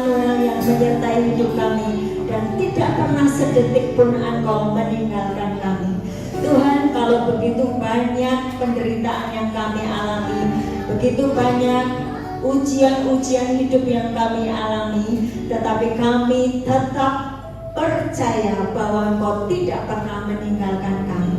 Immanuel yang menyertai hidup kami, dan tidak pernah sedetik pun Engkau meninggalkan kami. Tuhan, kalau begitu banyak penderitaan yang kami alami, begitu banyak ujian-ujian hidup yang kami alami, tetapi kami tetap percaya bahwa Engkau tidak pernah meninggalkan kami.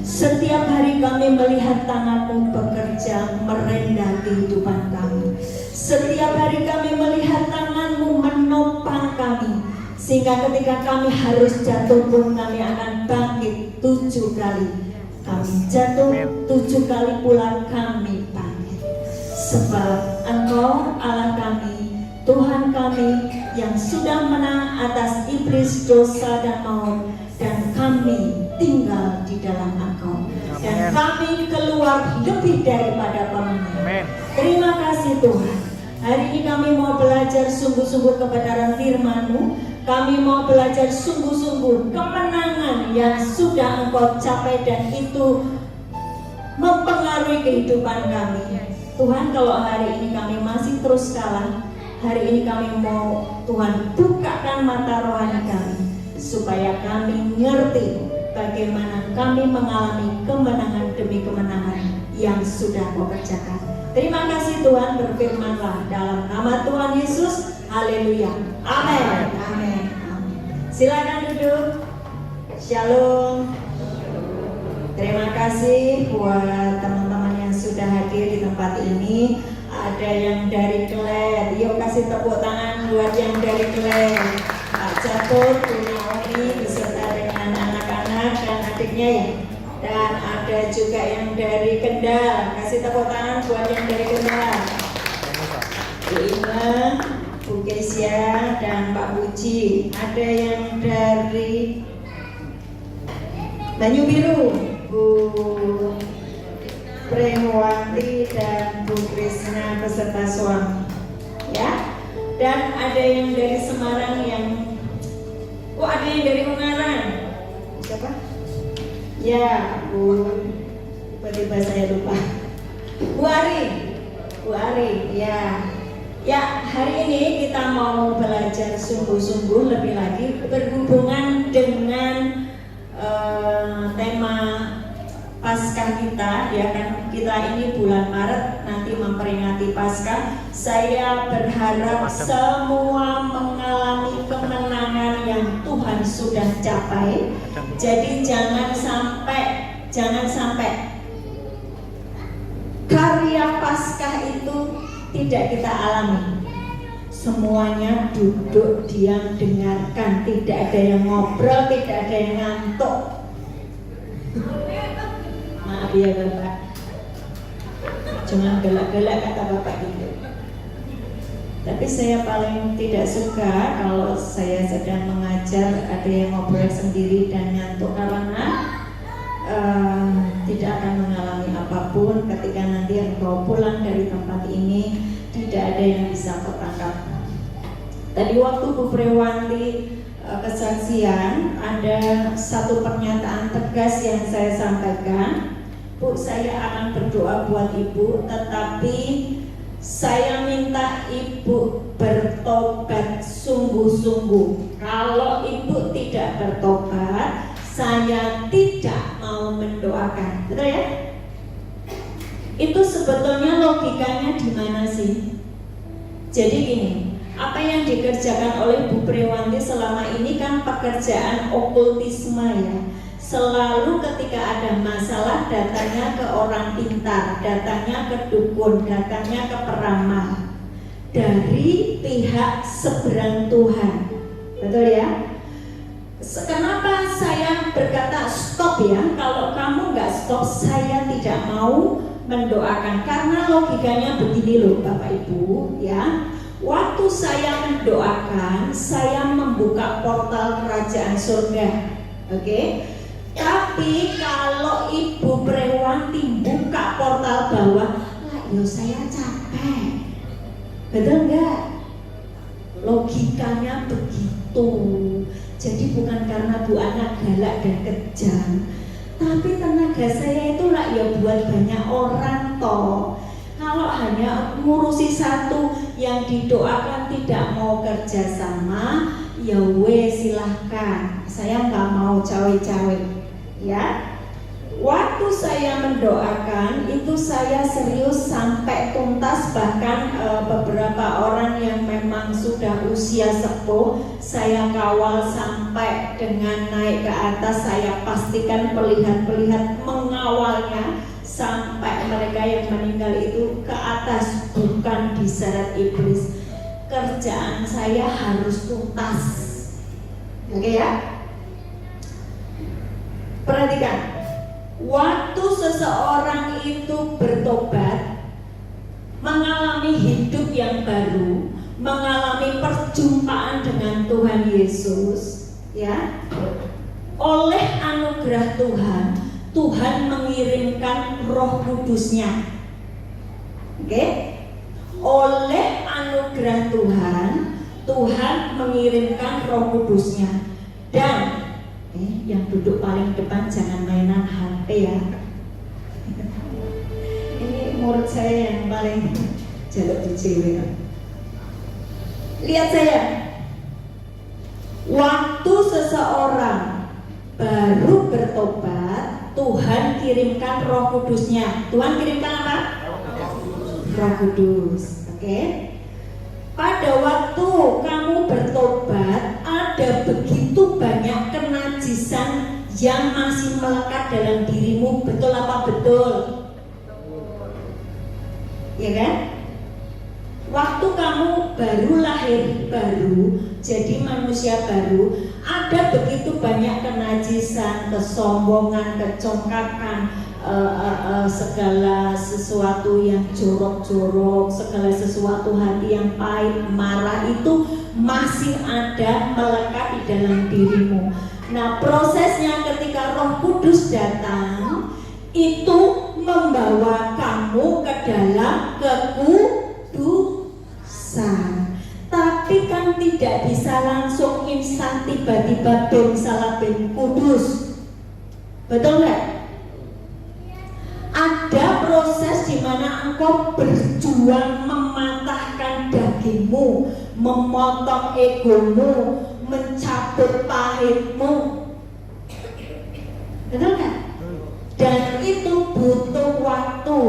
Setiap hari kami melihat tangan-Mu bekerja merendah kehidupan kami. Setiap hari kami melihat tangan-Mu menopang kami, sehingga ketika kami harus jatuh pun kami akan bangkit 7 kali. Kami jatuh 7 kali pula kami bangkit. Sebab Engkau Allah kami, Tuhan kami yang sudah menang atas iblis, dosa dan maut, dan kami tinggal di dalam Engkau, dan kami keluar lebih daripada pemenang. Terima kasih Tuhan. Hari ini kami mau belajar sungguh-sungguh kebenaran firman-Mu. Kami mau belajar sungguh-sungguh kemenangan yang sudah Engkau capai, dan itu mempengaruhi kehidupan kami. Tuhan, kalau hari ini kami masih terus kalah, hari ini kami mau Tuhan bukakan mata rohani kami, supaya kami ngerti bagaimana kami mengalami kemenangan demi kemenangan yang sudah Kau kerjakan. Terima kasih Tuhan, berfirman-Lah dalam nama Tuhan Yesus. Haleluya. Amin. Amin. Amin. Silakan duduk. Shalom. Terima kasih buat teman-teman yang sudah hadir di tempat ini. Ada yang dari Klet, yuk kasih tepuk tangan buat yang dari Klet. Pak Jatuh, Bu Naomi beserta dengan anak-anak dan adiknya ya. Dan ada juga yang dari Kendal, kasih tepuk tangan buat yang dari Kendal. Bu Ima, Bu Kesia, dan Pak Puji. Ada yang dari Banyu Biru, Bu Prehwanti dan Bu Krisna beserta suami, ya. Dan ada yang dari Semarang ada yang dari Ungaran. Siapa? Ya, tiba-tiba saya lupa. Bu Ari, ya. Ya, hari ini kita mau belajar sungguh-sungguh lebih lagi berhubungan dengan tema Paskah kita, ya kan? Kita ini bulan Maret nanti memperingati Paskah. Saya berharap semua mengalami kemenangan yang Tuhan sudah capai. Jadi jangan sampai karya Paskah itu tidak kita alami. Semuanya duduk diam dengarkan, tidak ada yang ngobrol, tidak ada yang ngantuk. Maaf ya Bapak, cuma gelak-gelak kata Bapak gitu. Tapi saya paling tidak suka kalau saya sedang mengajar ada yang ngobrol sendiri dan ngantuk, karena tidak akan mengalami apapun ketika nanti engkau pulang dari tempat ini. Tidak ada yang bisa kau tangkap. Tadi waktu Bu Prewanti kesaksian, ada satu pernyataan tegas yang saya sampaikan. Bu, saya akan berdoa buat Ibu, tetapi saya minta Ibu bertobat sungguh-sungguh. Kalau Ibu tidak bertobat, saya tidak mau mendoakan. Betul ya? Itu sebetulnya logikanya di mana sih? Jadi gini, apa yang dikerjakan oleh Bu Prewanti selama ini kan pekerjaan okultisme ya. Selalu ketika ada masalah datangnya ke orang pintar, datangnya ke dukun, datangnya ke peramal dari pihak seberang Tuhan. Betul ya? Kenapa saya berkata stop ya? Kalau kamu nggak stop, saya tidak mau mendoakan. Karena logikanya begini loh Bapak Ibu ya. Waktu saya mendoakan, saya membuka portal kerajaan surga. Oke? Tapi kalau Ibu Prewanti buka portal bawah, lah yo saya capek. Betul nggak? Logikanya begitu. Jadi bukan karena Bu Ana galak dan kejam, tapi tenaga saya itu lah ya buat banyak orang toh. Kalau hanya ngurusi satu yang didoakan tidak mau kerjasama, ya silahkan. Saya nggak mau cawe-cawe, ya. Waktu saya mendoakan itu saya serius sampai tuntas, bahkan beberapa orang yang memang sudah usia sepuh saya kawal sampai dengan naik ke atas. Saya pastikan pelihat-pelihat mengawalnya sampai mereka yang meninggal itu ke atas, bukan diseret iblis. Kerjaan saya harus tuntas. Oke ya? Perhatikan. Waktu seseorang itu bertobat, mengalami hidup yang baru, mengalami perjumpaan dengan Tuhan Yesus, ya, oleh anugerah Tuhan, Tuhan mengirimkan Roh Kudus-Nya. Oke? Oleh anugerah Tuhan, Tuhan mengirimkan Roh Kudus-Nya. Dan yang duduk paling depan jangan mainan HP ya. Ini murid saya yang paling jaluk di. Lihat saya. Waktu seseorang baru bertobat, Tuhan kirimkan Roh Kudus-Nya. Tuhan kirimkan apa? Roh Kudus. Oke? Pada waktu kamu bertobat, ada begitu banyak kenajisan yang masih melekat dalam dirimu. Betul apa betul? Ya kan? Waktu kamu baru lahir, baru jadi manusia baru, ada begitu banyak kenajisan, kesombongan, kecongkakan, segala sesuatu yang jorok-jorok, segala sesuatu hati yang pahit, marah itu masih ada melekat di dalam dirimu. Nah, prosesnya ketika Roh Kudus datang itu membawa kamu ke dalam kekudusan. Tapi kan tidak bisa langsung instan tiba-tiba ben salah ben kudus. Betul nggak? Ada proses di mana engkau berjuang mematahkan dagingmu, memotong egomu, mencabut pahitmu. Betul nggak? Dan itu butuh waktu.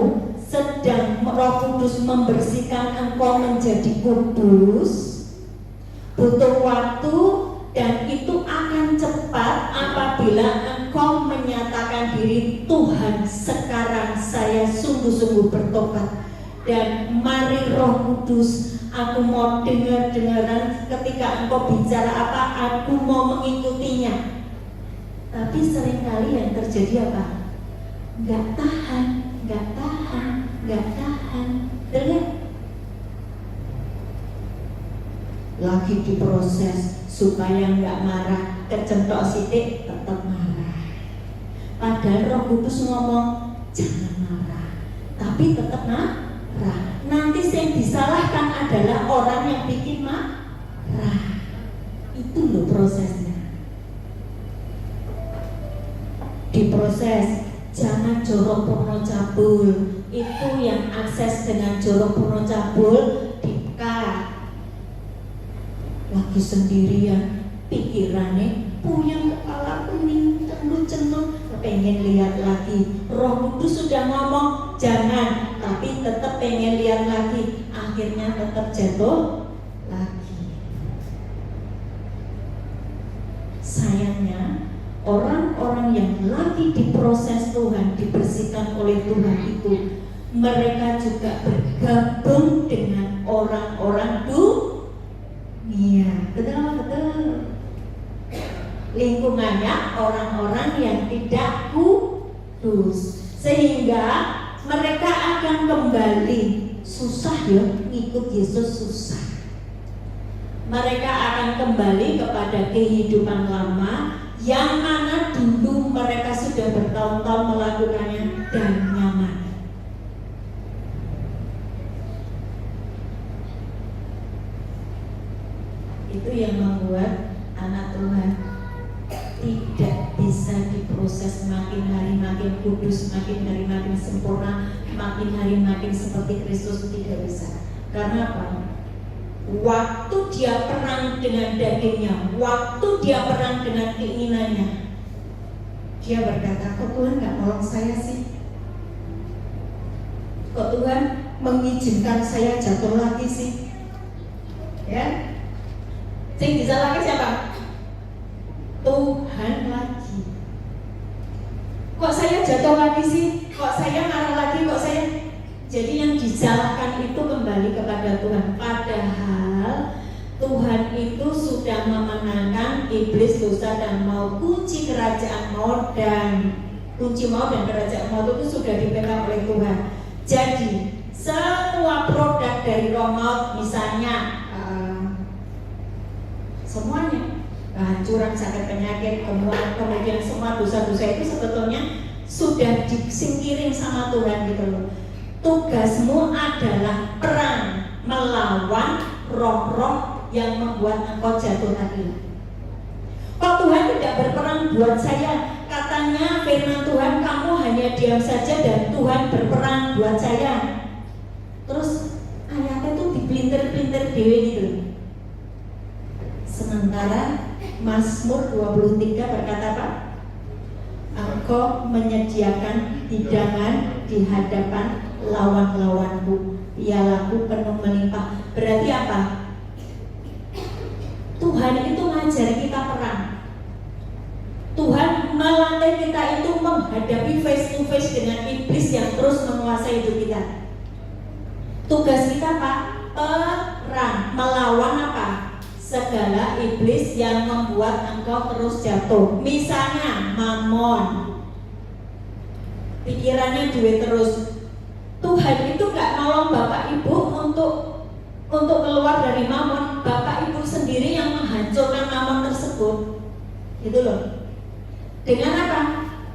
Sedang Roh Kudus membersihkan engkau menjadi kudus, butuh waktu. Dan itu akan cepat apabila engkau menyatakan diri, Tuhan sekarang saya sungguh-sungguh bertobat. Dan mari Roh Kudus, aku mau dengar-dengaran ketika engkau bicara apa, aku mau mengikutinya. Tapi seringkali yang terjadi apa? Gak tahan. Dengar? Lagi diproses supaya nggak marah, kecentok sidik tetap marah. Padahal Roh Kudus ngomong jangan marah, tapi tetap marah. Nanti yang disalahkan adalah orang yang bikin marah. Itu loh prosesnya. Diproses, jangan jorok porno cabul. Itu yang akses dengan jorok porno cabul dikat. Lagi sendirian, pikirannya puyeng, kepala pening, cenut, pengen lihat lagi. Roh Kudus sudah ngomong jangan, tapi tetap pengen lihat lagi. Akhirnya tetap jatuh lagi. Sayangnya orang-orang yang lagi diproses Tuhan, dibersihkan oleh Tuhan itu, mereka juga bergabung dengan orang-orang dunia. Betul. Lingkungannya orang-orang yang tidak kudus, sehingga mereka akan kembali. Susah ya, ngikut Yesus susah. Mereka akan kembali kepada kehidupan lama, yang mana dulu mereka sudah bertahun-tahun melakukannya dan nyaman. Itu yang membuat anak Tuhan tidak bisa diproses makin hari makin kudus, makin hari makin sempurna, makin hari makin seperti Kristus, tidak bisa. Karena apa? Waktu dia perang dengan dagingnya, waktu dia perang dengan keinginannya, dia berkata, kok Tuhan gak nolong saya sih? Kok Tuhan mengizinkan saya jatuh lagi sih? Ya, sing disalahkan siapa? Tuhan lagi. Kok saya jatuh lagi sih? Kok saya marah lagi? Kok saya? Jadi yang disalahkan itu kembali kepada Tuhan. Padahal Tuhan itu sudah memenangkan iblis, dosa dan maut. Kunci kerajaan maut dan kerajaan maut itu sudah dipegang oleh Tuhan. Jadi semua produk dari roh maut, misalnya semuanya, kehancuran, sakit, penyakit, kemudian semua dosa-dosa itu sebetulnya sudah disingkirin sama Tuhan gitu loh. Tugasmu adalah perang melawan roh-roh yang membuat engkau jatuh tadi. Kok Tuhan tidak berperang buat saya? Katanya firman Tuhan, kamu hanya diam saja dan Tuhan berperang buat saya. Terus ayatnya tuh dipelintir-pelintir dewe gitu. Sementara Mazmur 23 berkata apa? Engkau menyediakan hidangan di hadapan lawan-lawanku, ialah penuh melimpah. Berarti apa? Tuhan itu ngajar kita perang. Tuhan melatih kita itu menghadapi face to face dengan iblis yang terus menguasai hidup kita. Tugas kita apa? Perang, melawan apa? Segala iblis yang membuat engkau terus jatuh. Misalnya mamon, pikirannya duit terus. Tuhan itu gak nolong bapak ibu untuk keluar dari mamon. Bapak ibu sendiri yang menghancurkan mamon tersebut. Gitu loh. Dengan apa?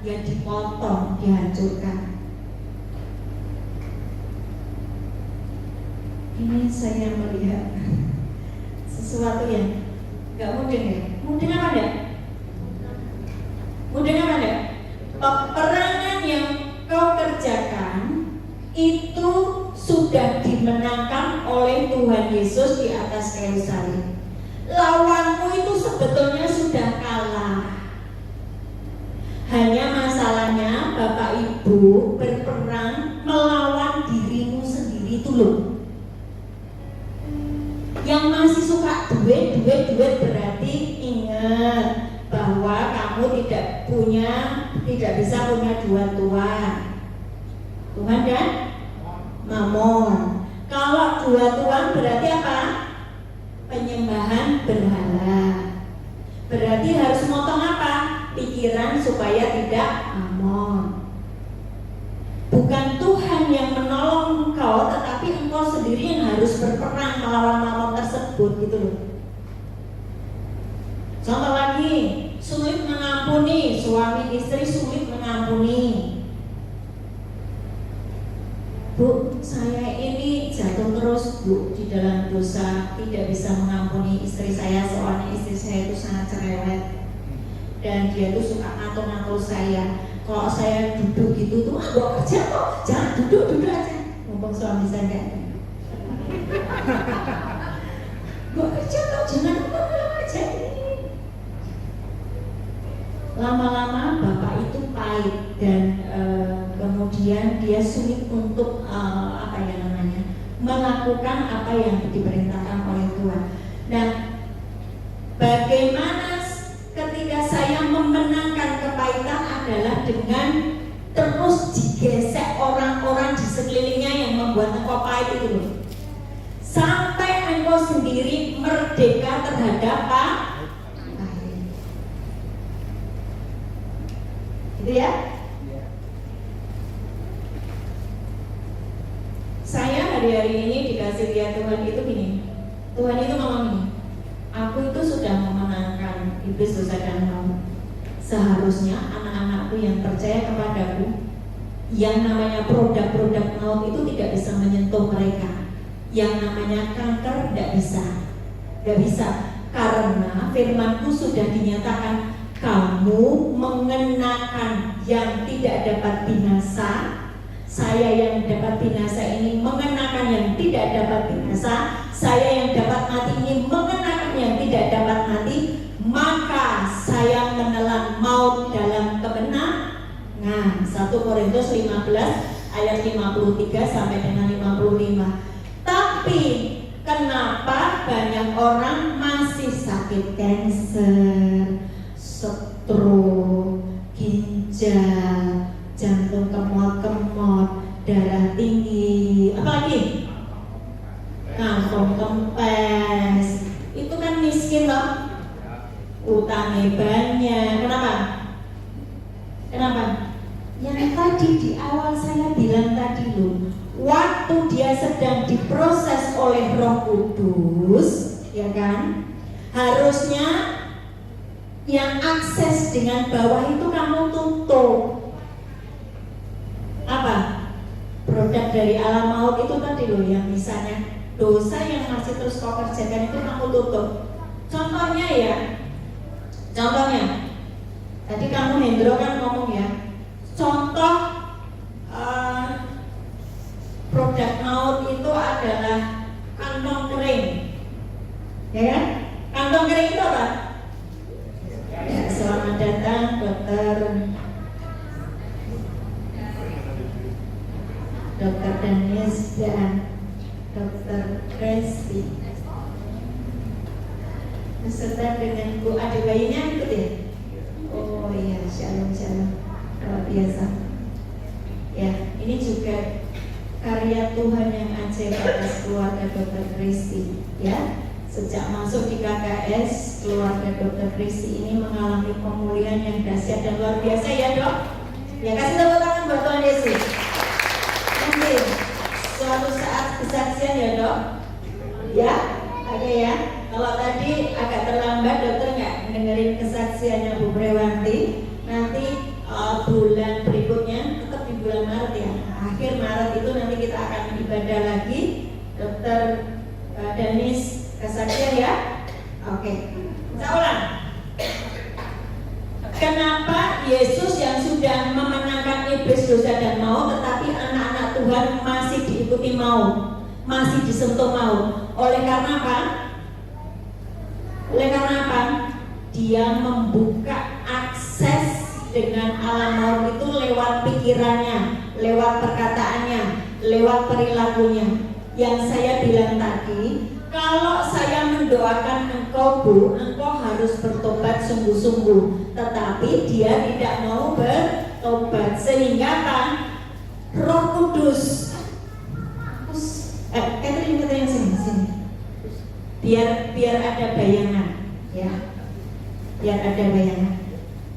Ya dipotong, dihancurkan. Ini saya melihat sesuatu yang gak mungkin ya. Mungkin apa enggak? Mungkin apa enggak? Peperangan yang kau kerjakan itu sudah dimenangkan oleh Tuhan Yesus di atas kayu salib. Lawanmu itu sebetulnya sudah kalah. Hanya masalahnya Bapak Ibu berperang melawan dirimu sendiri itu loh. Yang masih suka duit berarti ingat bahwa kamu tidak bisa punya dua Tuhan. Tuhan dan Mamon. Kalau dua Tuhan berarti apa? Penyembahan berhala. Berarti harus motong apa? Pikiran supaya tidak Mamon. Bukan Tuhan yang menolong engkau, tetapi engkau sendiri yang harus berperang melawan mamon tersebut gitu loh. Contoh lagi, sulit mengampuni, suami istri sulit mengampuni. Bu, saya ini jatuh terus Bu di dalam dosa, tidak bisa mengampuni istri saya, soalnya istri saya itu sangat cerewet dan dia tuh suka ngatur-ngatur saya. Kalau saya duduk gitu tuh, gua kerja kok, jangan duduk aja. Ngomong suami saya enggak. Gua kerja kok, jangan duduk aja. Lama-lama bapak itu pahit dan kemudian dia sulit untuk melakukan apa yang diperintahkan oleh Tuhan. Nah, bagaimana ketika saya memenangkan kepahitan adalah dengan terus digesek orang-orang di sekelilingnya yang membuat engkau pahit itu loh. Sampai engkau sendiri merdeka terhadap pahit. Gitu ya? Saya hari-hari ini dikasih lihat Tuhan itu gini. Tuhan itu ngomong gini, aku itu sudah memenangkan iblis, dosa dan maut. Seharusnya anak-anakku yang percaya kepadaku, yang namanya produk-produk maut itu tidak bisa menyentuh mereka. Yang namanya kanker tidak bisa. Karena firmanku sudah dinyatakan, kamu mengenakan yang tidak dapat binasa, saya yang dapat binasa ini mengenakan yang tidak dapat binasa, saya yang dapat mati ini mengenakan yang tidak dapat mati, maka saya menelan maut dalam kemenangan. 1 Korintus 15 ayat 53 sampai dengan 55. Tapi kenapa banyak orang masih sakit kanker, stroke, ginjal, jantung kemot-kemot, darah tinggi, apalagi kantong kempes. Itu kan miskin loh, utangnya banyak. Kenapa? Kenapa? Yang tadi di awal saya bilang tadi loh, waktu dia sedang diproses oleh Roh Kudus, ya kan? Harusnya yang akses dengan bawah itu kamu tutup. Apa? Produk dari alam maut itu tadi loh, yang misalnya dosa yang masih terus kau kerjakan itu kamu tutup. Contohnya ya, tadi kamu Hendro kan ngomong ya, contoh produk maut itu adalah kantong kering, ya kan? Kantong kering itu apa? Ya, selamat datang Dokter Danis dan Dokter Kristi beserta dengan Bu adik bayinya ikut ya? Oh iya, shalom luar biasa. Ya, ini juga karya Tuhan yang ajaib atas keluarga Dokter Kristi, ya. Sejak masuk di KKS, keluarga Dokter Kristi ini mengalami pemulihan yang dahsyat dan luar biasa ya dok. Ya, kasih tepuk tangan buat Tuhan Yesus. Nanti suatu saat kesaksian ya dok. Ya, oke ya. Kalau tadi agak terlambat dokter nggak dengerin kesaksiannya Bu Prewanti, nanti bulan berikutnya tetap di bulan Maret ya. Akhir Maret itu nanti kita akan ibadah lagi Dokter Danis kesaksian ya. Oke. Saya ulang. Kenapa Yesus yang sudah memenangkan iblis, dosa dan maut, tetapi anak-anak Tuhan masih diikuti maut, masih disentuh maut? Oleh karena apa? Dia membuka akses dengan alam maut itu lewat pikirannya, lewat perkataannya, lewat perilakunya. Yang saya bilang tadi, kalau saya mendoakan engkau Bu, engkau harus bertobat sungguh-sungguh, tetapi dia tidak mau bertobat, sehingga kan Roh Kudus, Catherine sini, biar ada bayangan, ya, biar ada bayangan.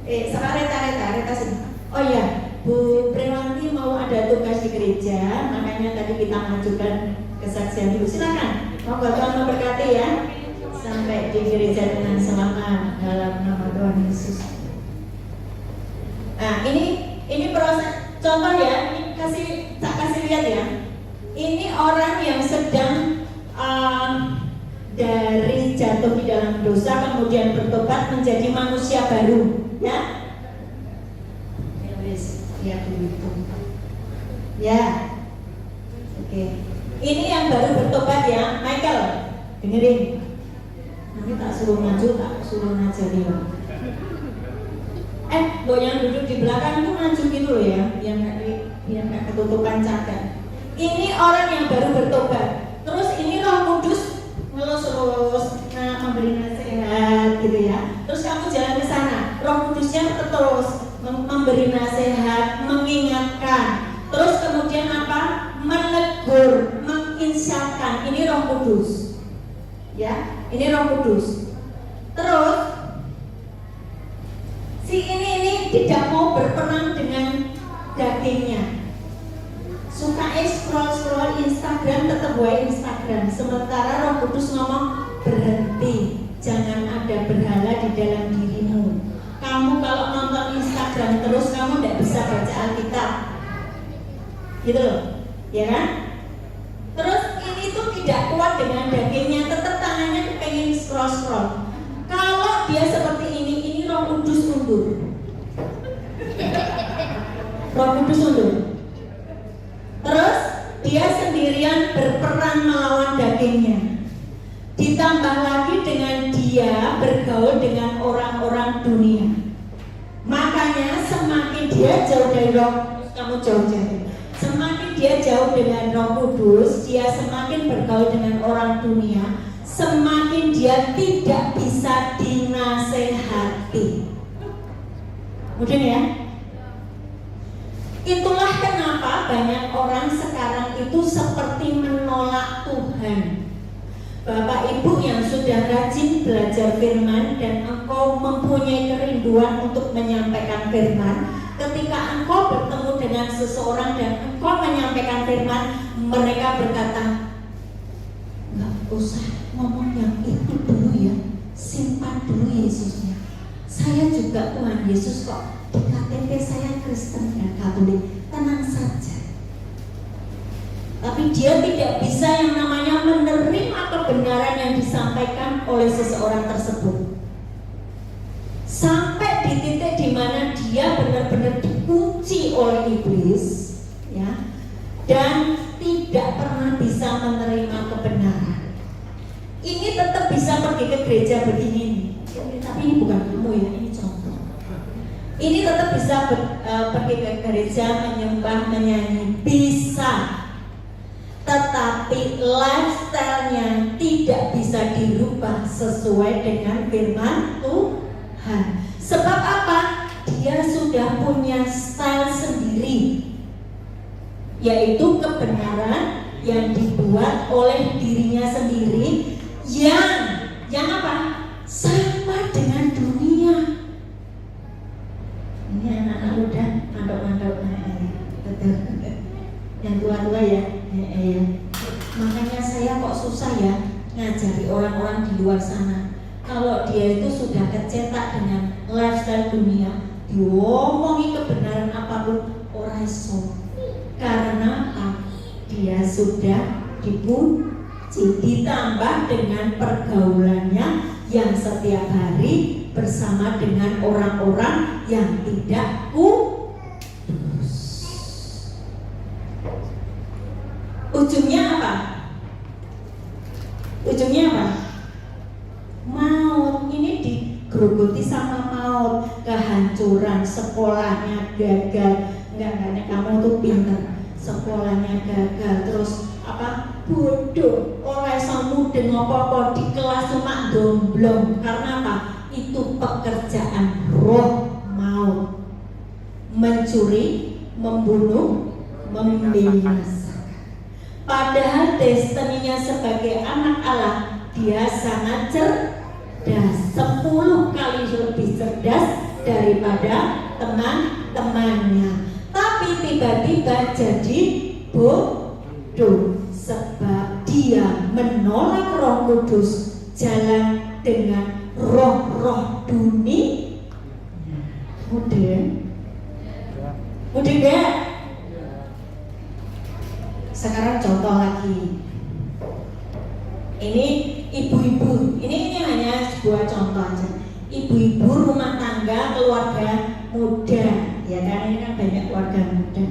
Sekarang Reta sini. Oh ya, Bu Prewanti mau ada tugas di gereja, makanya tadi kita mengajukan kesaksian dulu. Silakan. Moga Tuhan memberkati ya, sampai di gereja dengan selamat dalam nama Tuhan Yesus. Nah, ini proses contoh ya, ini kasih lihat ya. Ini orang yang sedang dari jatuh di dalam dosa kemudian bertobat menjadi manusia baru, ya. Ya begitu. Ya. Oke. Ini yang baru bertobat ya, Michael. Dengerin. Nanti tak suruh maju, tak suruh ngajari. Lo yang duduk di belakang itu maju gitu loh ya, biar nggak ketutupan cadar. Ini orang yang baru bertobat. Terus ini Roh Kudus terus memberi nasihat gitu ya. Terus kamu jalan ke sana, Roh Kudusnya terus memberi nasihat, mengingatkan. Terus kemudian apa? Menegur, menginsyafkan. Ini Roh Kudus. Ya, ini Roh Kudus. Terus si ini tidak mau berperang dengan dagingnya. Suka scroll Instagram, tetap buat Instagram. Sementara Roh Kudus ngomong berhenti, jangan ada berhala di dalam dirimu. Kamu kalau nonton Instagram terus kamu tidak bisa baca Alkitab, gitu loh, ya kan? Terus ini tuh tidak kuat dengan dagingnya, tetap tangannya pengen scroll. Kalau dia seperti ini Roh Kudus undur. Roh Kudus undur. Terus dia sendirian berperang melawan dagingnya. Ditambah lagi dengan dia bergaul dengan orang-orang dunia. Makanya semakin dia jauh dari Roh, kamu jauh-jauh. Semakin dia jauh dengan Roh Kudus, dia semakin bergaul dengan orang dunia, semakin dia tidak bisa dinasehati. Mungkin ya? Itulah kenapa banyak orang sekarang itu seperti menolak Tuhan. Bapak Ibu yang sudah rajin belajar firman dan engkau mempunyai kerinduan untuk menyampaikan firman, ketika engkau bertemu dengan seseorang dan engkau menyampaikan firman, mereka berkata, nggak usah ngomong yang itu dulu ya, simpan dulu Yesusnya. Saya juga Tuhan Yesus kok, di KTP saya Kristen dan Katolik, tenang saja. Tapi dia tidak bisa yang namanya menerima kebenaran yang disampaikan oleh seseorang tersebut. Sampai di titik di mana dia benar-benar dikunci oleh iblis, ya, dan tidak pernah bisa menerima kebenaran. Ini tetap bisa pergi ke gereja begini nih. Tapi ini bukan kamu ya, ini contoh. Ini tetap bisa pergi ke gereja, menyembah, menyanyi, bisa. Tetapi lifestyle-nya tidak bisa dirubah sesuai dengan firman Tuhan. Sebab apa? Dia sudah punya style sendiri, yaitu kebenaran yang dibuat oleh dirinya sendiri, yang apa? Sama dengan dunia. Ini anak-anak muda, mandok-mandok, betul. Yang tua-tua ya. Ya. Makanya saya kok susah ya ngajari orang-orang di luar sana. Kalau dia itu sudah kecetak dengan lifestyle dunia, diomongi kebenaran apapun orang iso. Karena dia sudah dikunci, ditambah dengan pergaulannya yang setiap hari bersama dengan orang-orang yang tidak kudus. Ujungnya apa? Ujungnya apa? Maut. Ini digerogoti sama maut, kehancuran, sekolahnya gagal. Enggak, kamu tuh pinter, sekolahnya gagal, terus apa? Bodoh, oleh samudeng apa-apa di kelas cuma domblong. Karena apa? Itu pekerjaan roh maut. Mencuri, membunuh, membinasakan. Padahal destininya sebagai anak Allah, dia sangat cerdas, 10 kali lebih cerdas daripada teman-temannya. Tapi tiba-tiba jadi bodoh, sebab dia menolak Roh Kudus, jalan dengan roh-roh dunia. Mudah gak? Sekarang contoh lagi. Ini ibu-ibu, ini hanya sebuah contoh aja. Ibu-ibu rumah tangga, keluarga muda, ya kan, ini kan banyak keluarga muda.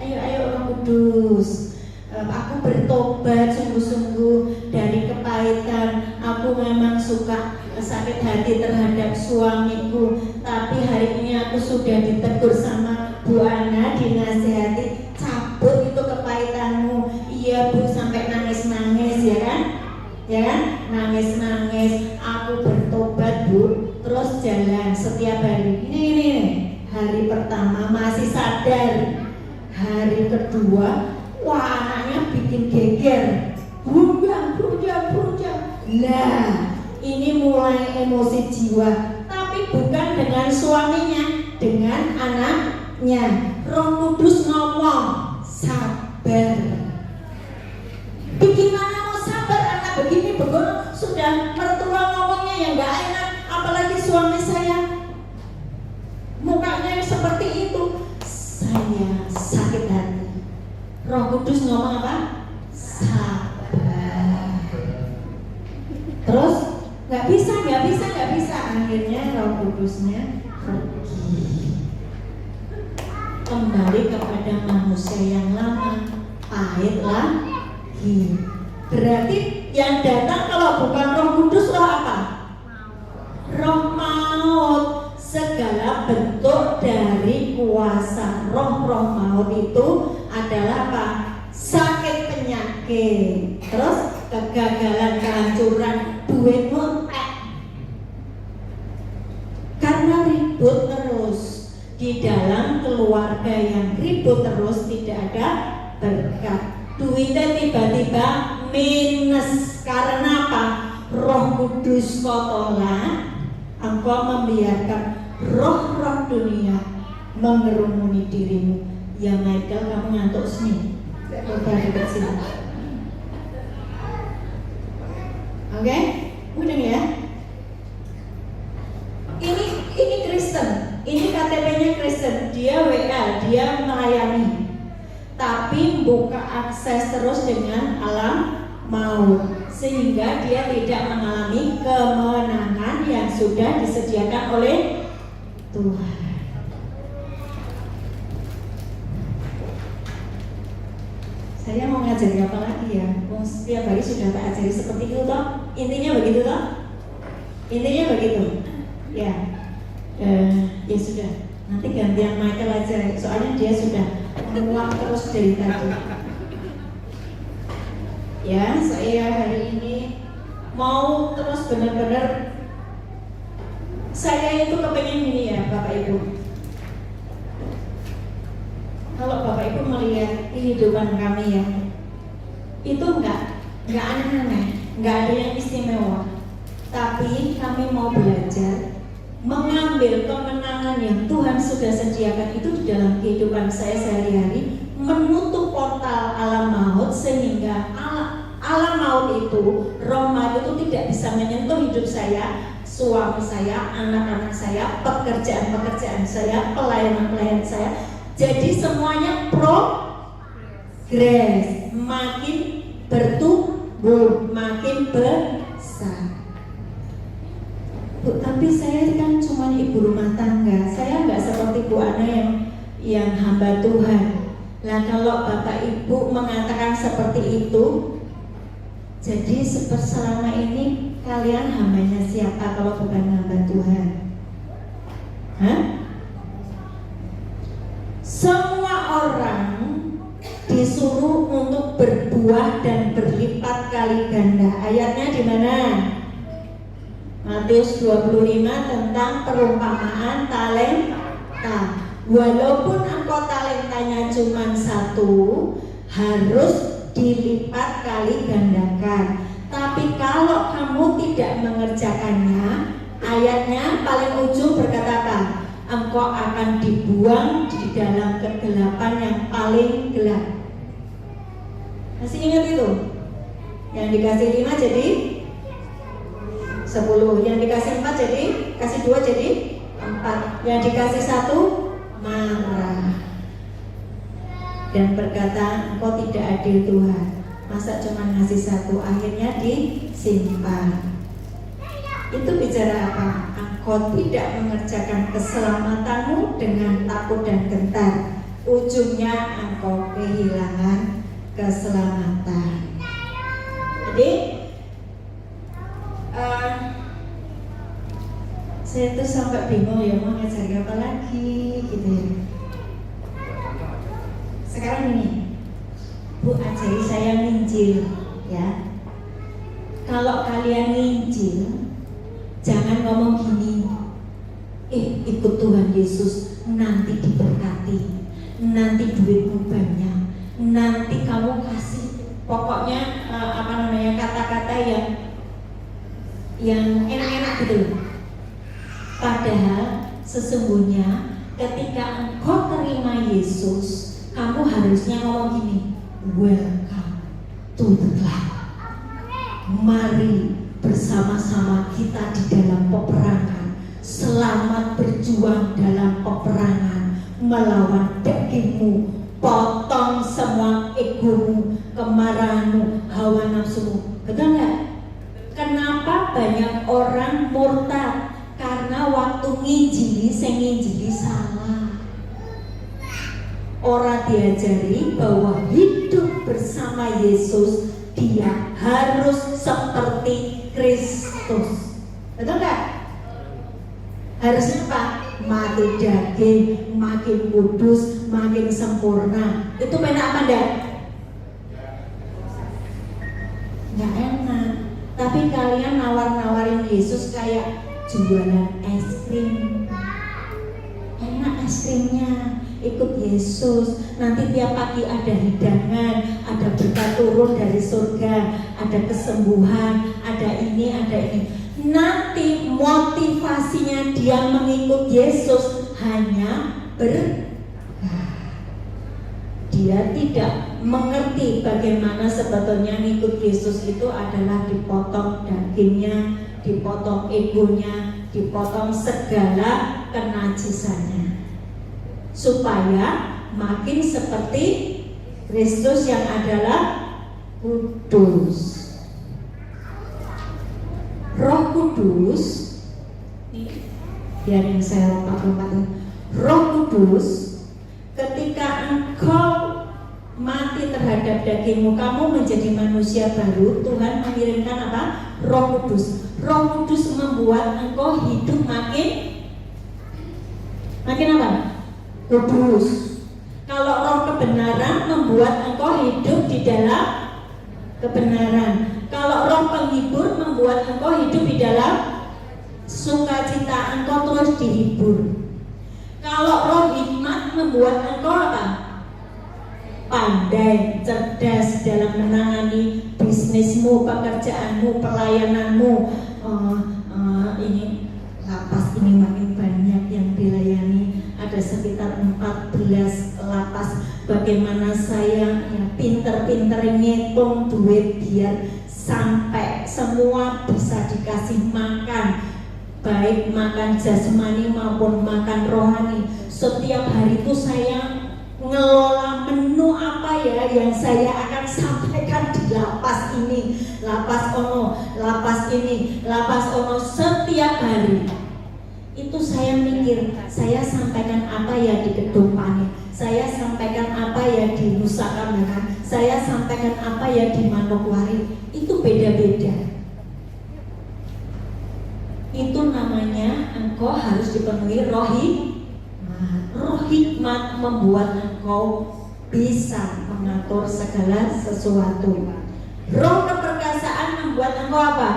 Ayo Roh Kudus, aku bertobat sungguh-sungguh dari kepahitan. Aku memang suka sakit hati terhadap suamiku, tapi hari ini aku sudah ditegur sama Bu Ana, dinasehati, cabut itu kepahitanmu. Iya Bu, sampai nangis-nangis, ya kan? Ya kan? Nangis-nangis. Aku bertobat Bu, terus jalan setiap hari. Ini hari pertama masih sadar. Hari kedua, wah anaknya bikin geger. Bunjang. Lah, ini mulai emosi jiwa. Tapi bukan dengan suaminya, dengan anaknya. Roh Kudus ngomong, sabar. Bagaimana mau sabar anak begini begono, sudah mertua ngomongnya yang gak enak, apalagi suami saya mukanya seperti itu. Saya sakit hati. Roh Kudus ngomong apa? Sabar. Terus nggak bisa. Akhirnya Roh Kudusnya pergi. Kembali kepada manusia yang lama, pahit lagi. Berarti yang datang kalau bukan Roh Kudus, roh apa? Roh maut. Segala bentuk dari kuasa roh-roh maut itu adalah apa? Sakit, penyakit, terus kegagalan, kehancuran, duitmu karena ribut terus. Di dalam keluarga yang ribut terus tidak ada berkat. Duitnya tiba-tiba minus. Karena apa? Roh Kudus kotolah. Engkau membiarkan roh-roh dunia mengerumuni dirimu. Ya Michael, kamu ngantuk sini. Coba dekat sini. Oke? Udah ya? Ini Kristen. Ini KTP-nya Kristen. Dia WA, dia melayani. Tapi buka akses terus dengan alam maut, sehingga dia tidak mengalami kemenangan yang sudah disediakan oleh Tuhan. Saya mau ngajari apa lagi ya? Setiap hari sudah tak ajari seperti itu toh. Intinya begitu toh. Intinya begitu. Ya, ya sudah. Nanti gantian Michael aja. Soalnya dia sudah mengulang terus dari tadi. Ya, saya hari ini mau terus benar-benar. Saya itu kepengen gini ya, Bapak Ibu. Kalau Bapak Ibu melihat kehidupan kami ya, itu enggak aneh-aneh, enggak ada yang istimewa. Tapi kami mau belajar mengambil kemenangan yang Tuhan sudah sediakan itu di dalam kehidupan saya sehari-hari, menutup portal alam maut sehingga alam maut itu, roh maut itu tidak bisa menyentuh hidup saya, suami saya, anak-anak saya, pekerjaan-pekerjaan saya, pelayanan-pelayanan saya. Jadi semuanya progres, makin bertumbuh, makin besar. Bu, tapi saya kan cuma ibu rumah tangga. Saya nggak seperti Bu Ana yang hamba Tuhan. Nah, kalau Bapak Ibu mengatakan seperti itu, jadi selama ini kalian hambanya siapa kalau bukan hamba Tuhan? Hah? Semua orang disuruh untuk berbuah dan berlipat kali ganda. Ayatnya di mana? Matius 25 tentang perumpamaan talenta. Walaupun engkau talentanya cuma satu, harus dilipat kali gandakan. Tapi kalau kamu tidak mengerjakannya, ayatnya paling ujung berkata apa? Engkau akan dibuang di dalam kegelapan yang paling gelap. Masih ingat itu? Yang dikasih 5 jadi 10, yang dikasih 4 jadi, kasih 2 jadi 4, yang dikasih 1 marah dan berkata, engkau tidak adil Tuhan, masa cuma ngasih 1, akhirnya disimpan. Itu bicara apa? Engkau tidak mengerjakan keselamatanmu dengan takut dan gentar, ujungnya engkau kehilangan keselamatan. Jadi saya tuh sampai bingung ya mau ngajari apa lagi gitu ya. Sekarang ini Bu ajari saya nginjil ya. Kalau kalian nginjil jangan ngomong gini, ikut Tuhan Yesus nanti diberkati, nanti duitmu banyak, nanti kamu kasih, pokoknya kata-kata yang enak-enak gitu. Padahal sesungguhnya ketika engkau terima Yesus, kamu harusnya ngomong gini, welcome to the club. Mari bersama-sama kita di dalam peperangan. Selamat berjuang dalam peperangan melawan dagingmu. Potong semua egomu, kemarahanmu, hawa nafsumu. Betul nggak? Kenapa banyak orang murtad? Karena waktu nginjili, sing nginjili salah. Orang diajari bahwa hidup bersama Yesus dia harus seperti Kristus. Betul nggak? Harusnya apa? Makin daging, makin kudus, makin sempurna. Itu benar apa enggak? Nggak enak. Tapi kalian nawar-nawarin Yesus kayak jualan es krim. Enak es krimnya, ikut Yesus. Nanti tiap pagi ada hidangan, ada berkat turun dari surga, ada kesembuhan, ada ini, ada ini. Nanti motivasinya dia mengikut Yesus hanya dia tidak mengerti bagaimana sebetulnya ngikut Yesus itu adalah dipotong dagingnya, dipotong egonya, dipotong segala kenajisannya, supaya makin seperti Kristus yang adalah kudus. Roh Kudus, biar yang saya lompat-lompatin. Roh Kudus, ketika engkau mati terhadap dagingmu, kamu menjadi manusia baru. Tuhan mengirimkan apa? Roh Kudus. Roh Kudus membuat engkau hidup makin apa? Kudus. Kalau roh kebenaran membuat engkau hidup di dalam kebenaran. Kalau roh penghibur membuat engkau hidup di dalam sukacita, engkau terus dihibur. Kalau roh hikmat membuat engkau apa? Pandai, cerdas dalam menangani bisnismu, pekerjaanmu, pelayananmu. Ini lapas ini makin banyak yang dilayani. Ada sekitar 14 lapas. Bagaimana saya pinter-pinter ngitung duit biar sampai semua bisa dikasih makan, baik makan jasmani maupun makan rohani. Setiap hari itu saya ngelola menu apa ya yang saya akan sampaikan di lapas ini, lapas ono, lapas ini, lapas ono. Setiap hari itu saya mikir, saya sampaikan apa ya di gedung panik, saya sampaikan apa ya di Nusa Kambangan, saya sampaikan apa ya di Manokwari. Itu beda-beda. Itu namanya engkau harus dipenuhi roh hikmat. Roh hikmat membuat engkau bisa mengatur segala sesuatu. Roh keperkasaan membuat engkau apa?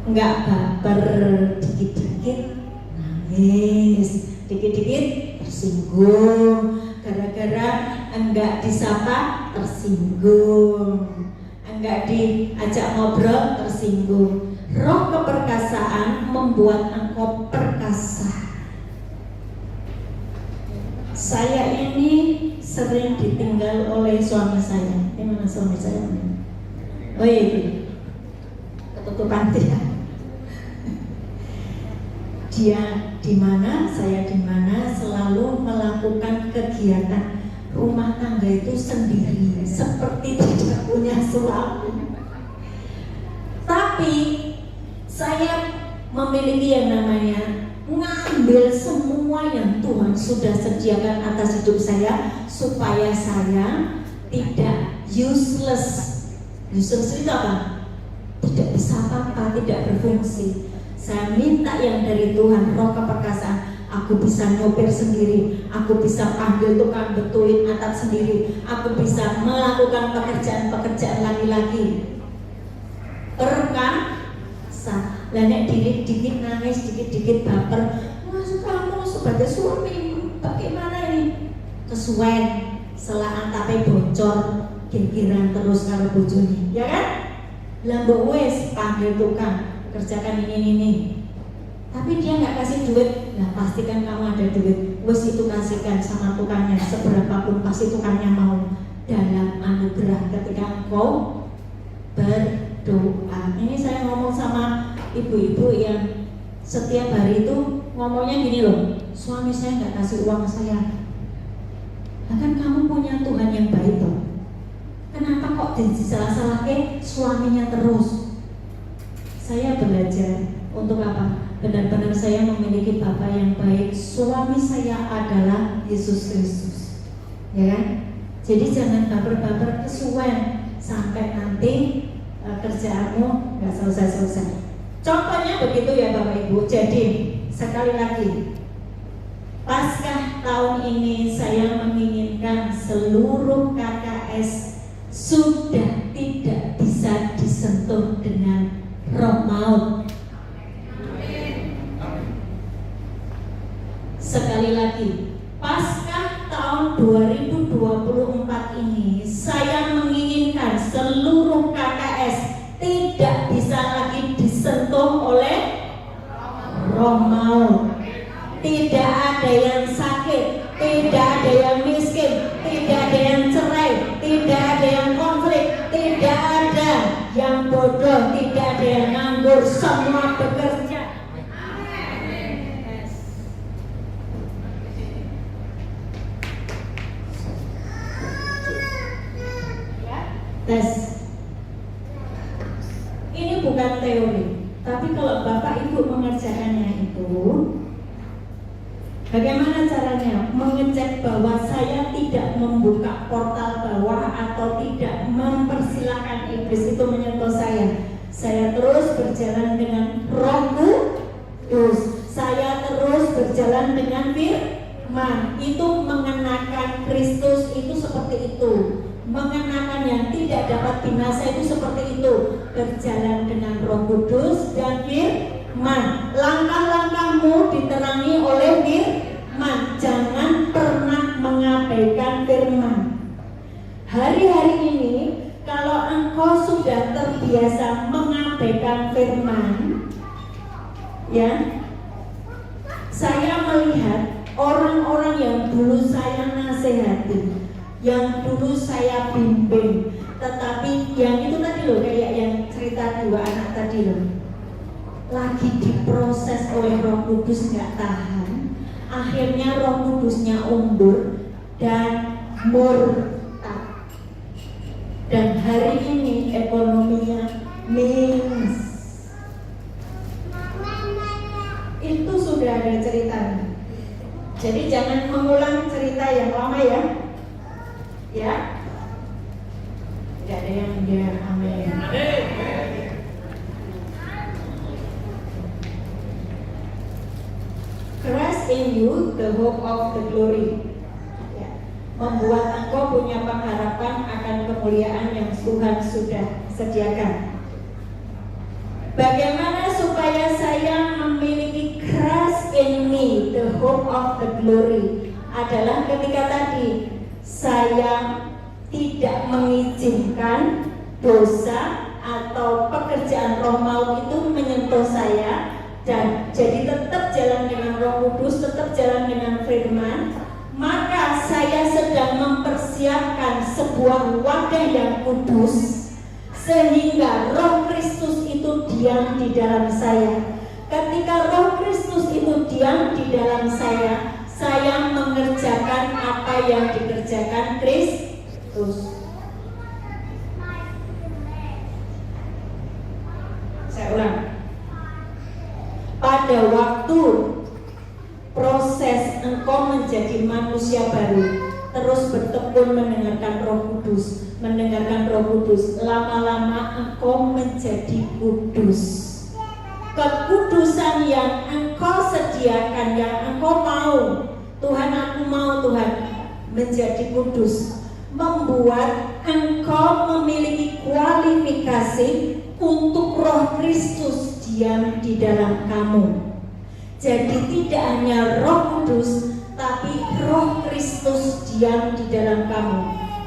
Enggak baper, dikit-dikit nangis, dikit-dikit tersinggung, gara-gara enggak disapa tersinggung, enggak diajak ngobrol tersinggung. Roh keperkasaan membuat engkau perkasa. Saya ini sering ditinggal oleh suami saya. Ini mana suami saya? Oh iya, ketutupan dia. Dia di mana, saya di mana, selalu melakukan kegiatan rumah tangga itu sendiri, seperti tidak punya suami. Tapi saya memiliki yang namanya mengambil semua yang Tuhan sudah sediakan atas hidup saya, supaya saya tidak useless. Useless itu apa? Tidak bisa apa-apa, tidak berfungsi. Saya minta yang dari Tuhan, roh keperkasaan. Aku bisa nyopir sendiri, aku bisa panggil tukang betulin atap sendiri, aku bisa melakukan pekerjaan-pekerjaan laki-laki. Perkasa. Lainnya dikit-dikit nangis, dikit-dikit baper. Maksud kamu sebagai suami bagaimana ini? Kesuwen, selah antape bocor, gegeran terus karo bojone, ya kan? Lambok wes panggil tukang, kerjakan ini. Tapi dia nggak kasih duit, nah pastikan kamu ada duit. Wes itu kasihkan sama tukangnya, seberapapun pasti tukangnya mau. Dalam anugerah ketika engkau berdoa. Ini saya ngomong sama ibu-ibu yang setiap hari itu ngomongnya gini loh, suami saya nggak kasih uang saya. Nah, kan kamu punya Tuhan yang baik loh. Kenapa kok disalah-salahke suaminya terus? Saya belajar untuk apa? Benar-benar saya memiliki Bapa yang baik. Suami saya adalah Yesus Kristus, ya kan? Jadi jangan baper-baper kesuwen sampai nanti kerjaanmu nggak selesai-selesai. Contohnya begitu ya Bapak Ibu. Jadi sekali lagi, Paskah tahun ini saya menginginkan seluruh KKS sudah tidak bisa disentuh dengan roh maut. Sekali lagi, Paskah tahun 2024 ini saya menginginkan seluruh KKS tidak bisa lagi disentuh oleh roh maut. Tidak ada yang sakit, tidak ada yang miskin, tidak ada yang cerai, tidak ada yang konflik, tidak ada yang bodoh, tidak ada yang nganggur, semua bekerja. Tes. Ini bukan teori, tapi kalau Bapak Ibu mengerjakannya itu, bagaimana caranya? Mengecek bahwa saya tidak membuka portal bawah atau tidak mempersilahkan iblis itu menyentuh saya. Saya terus berjalan dengan Roh Kudus. Saya terus berjalan dengan firman. Itu mengenakan Kristus itu seperti itu. Mengenakan yang tidak dapat binasa itu seperti itu. Berjalan dengan Roh Kudus dan firman. Langkah-langkahmu diterangi oleh firman. Jangan pernah mengabaikan firman. Hari-hari ini kalau engkau sudah terbiasa mengabaikan firman, ya, saya melihat orang-orang yang dulu saya nasihati, yang dulu saya bimbing, tetapi yang itu tadi loh, kayak yang cerita 2 anak tadi loh, lagi diproses oleh Roh Kudus, nggak tahan, akhirnya Roh Kudusnya undur dan murtad. Dan hari ini ekonominya minus. Itu sudah ada ceritanya. Jadi jangan mengulang cerita yang lama ya. Ya. Tidak ada yang bilang amin. Christ in you, the hope of the glory. Membuat engkau punya pengharapan akan kemuliaan yang Tuhan sudah sediakan. Bagaimana supaya saya memiliki Christ in me, the hope of the glory? Adalah ketika tadi saya tidak mengizinkan dosa atau pekerjaan roh maut itu menyentuh saya, dan jadi tetap jalan dengan Roh Kudus, tetap jalan dengan firman. Maka saya sedang mempersiapkan sebuah wadah yang kudus, sehingga Roh Kristus itu diam di dalam saya. Ketika Roh Kristus itu diam di dalam saya mengerjakan apa yang dikerjakan Kristus. Saya ulang. Pada waktu proses engkau menjadi manusia baru, terus bertekun mendengarkan Roh Kudus, lama-lama engkau menjadi kudus. Kekudusan yang engkau sediakan, yang engkau mau, Tuhan, aku mau Tuhan menjadi kudus, membuat engkau memiliki kualifikasi untuk Roh Kristus diam di dalam kamu. Jadi tidak hanya Roh Kudus, tapi Roh Kristus diam di dalam kamu.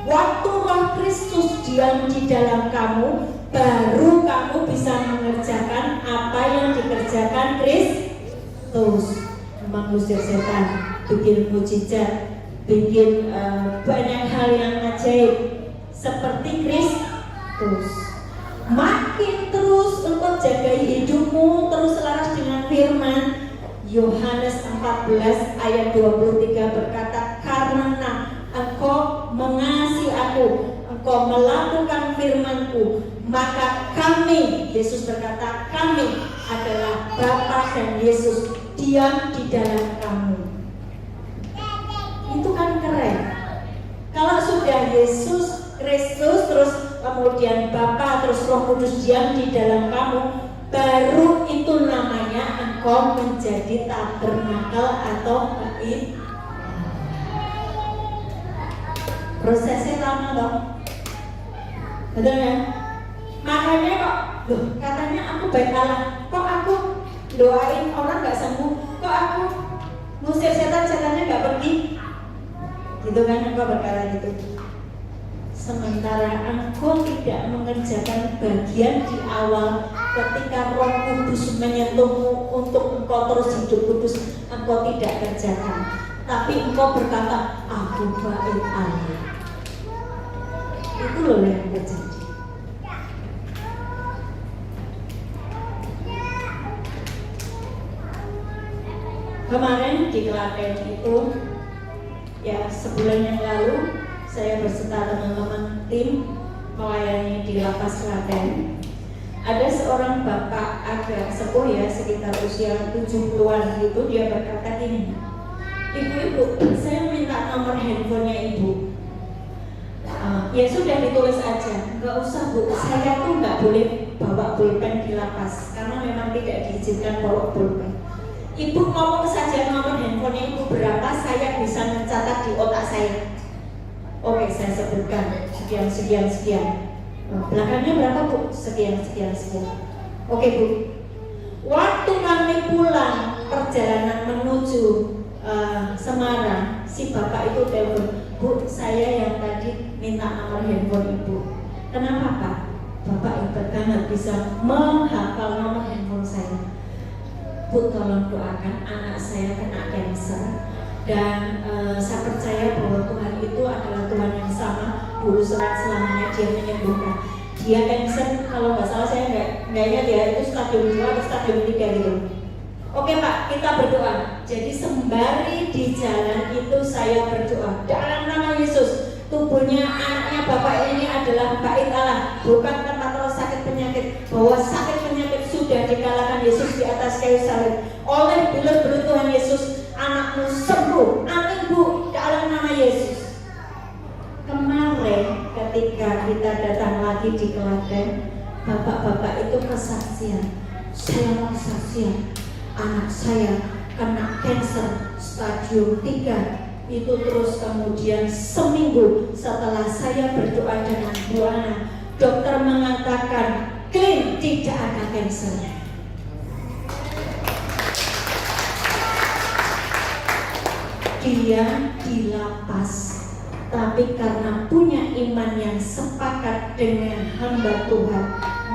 Waktu Roh Kristus diam di dalam kamu, baru kamu bisa mengerjakan apa yang dikerjakan Kristus. Mengusir setan, bikin mujizat, bikin banyak hal yang ajaib seperti Kristus. Makin terus engkau jagai hidupmu terus selaras dengan firman. Yohanes 14 ayat 23 berkata, karena engkau mengasihi aku, engkau melakukan firman-Ku, maka kami, Yesus berkata, kami adalah Bapa dan Yesus diam di dalam kamu. Itu kan keren. Kalau sudah Yesus Kristus, terus kemudian Bapa, terus Roh Kudus diam di dalam kamu, baru itu namanya engkau menjadi tabernakel atau bait. Prosesnya lama dong, betul ya? Makanya kok, loh katanya aku bait Allah, kok aku doain orang gak sembuh, kok aku ngusir setan-setannya gak pergi, gitu kan? Engkau berkata gitu. Sementara engkau tidak mengerjakan bagian di awal ketika Roh Kudus menyentuhmu untuk engkau terus hidup kudus, engkau tidak kerjakan, tapi engkau berkata, aku bait Allah. Itu loh yang terjadi. Kemarin di Klaten itu, ya sebulan yang lalu, saya berserta teman-teman tim melayani di lapas Klaten. Ada seorang bapak agak sepuh ya, sekitar usia 70-an itu, dia berkata gini, ibu-ibu, saya minta nomor handphonenya ibu. Ya sudah ditulis aja, nggak usah bu, saya tuh nggak boleh bawa pulpen di lapas karena memang tidak diizinkan bawa pulpen. Ibu ngomong saja nomor handphonenya ibu berapa, saya bisa mencatat di otak saya. Oke, saya sebutkan sekian. Belakangnya berapa bu? Sekian. Oke bu. Waktu kami pulang perjalanan menuju Semarang, si bapak itu telepon, bu, saya yang tadi minta nomor handphone ibu. Kenapa pak? Bapak hebat banget bisa menghafal nomor handphone saya. Bu, tolong doakan anak saya kena kanker. Dan saya percaya bahwa Tuhan itu adalah Tuhan yang sama, dulu selamanya dia menyembuhkan. Dia kanker, kalau nggak salah saya nggak ingat ya, itu stadium 2 atau stadium 3 gitu. Oke pak, kita berdoa. Jadi sembari di jalan itu saya berdoa dalam nama Yesus, tubuhnya anaknya bapak ini adalah bait Allah, bukan tempat terus sakit penyakit, bahwa sakit penyakit sudah dikalahkan Yesus di atas kayu salib oleh belut Tuhan Yesus. Anakmu sembuh, amin bu, dalam nama Yesus. Kemarin ketika kita datang lagi di Klaten, bapak-bapak itu kesaksian. Saya mau kesaksian, anak saya kena kanker stadium 3. Itu terus kemudian seminggu setelah saya berdoa dengan Bu Ana, dokter mengatakan clean, tidak ada kanker. Dia di lapas, tapi karena punya iman yang sepakat dengan hamba Tuhan,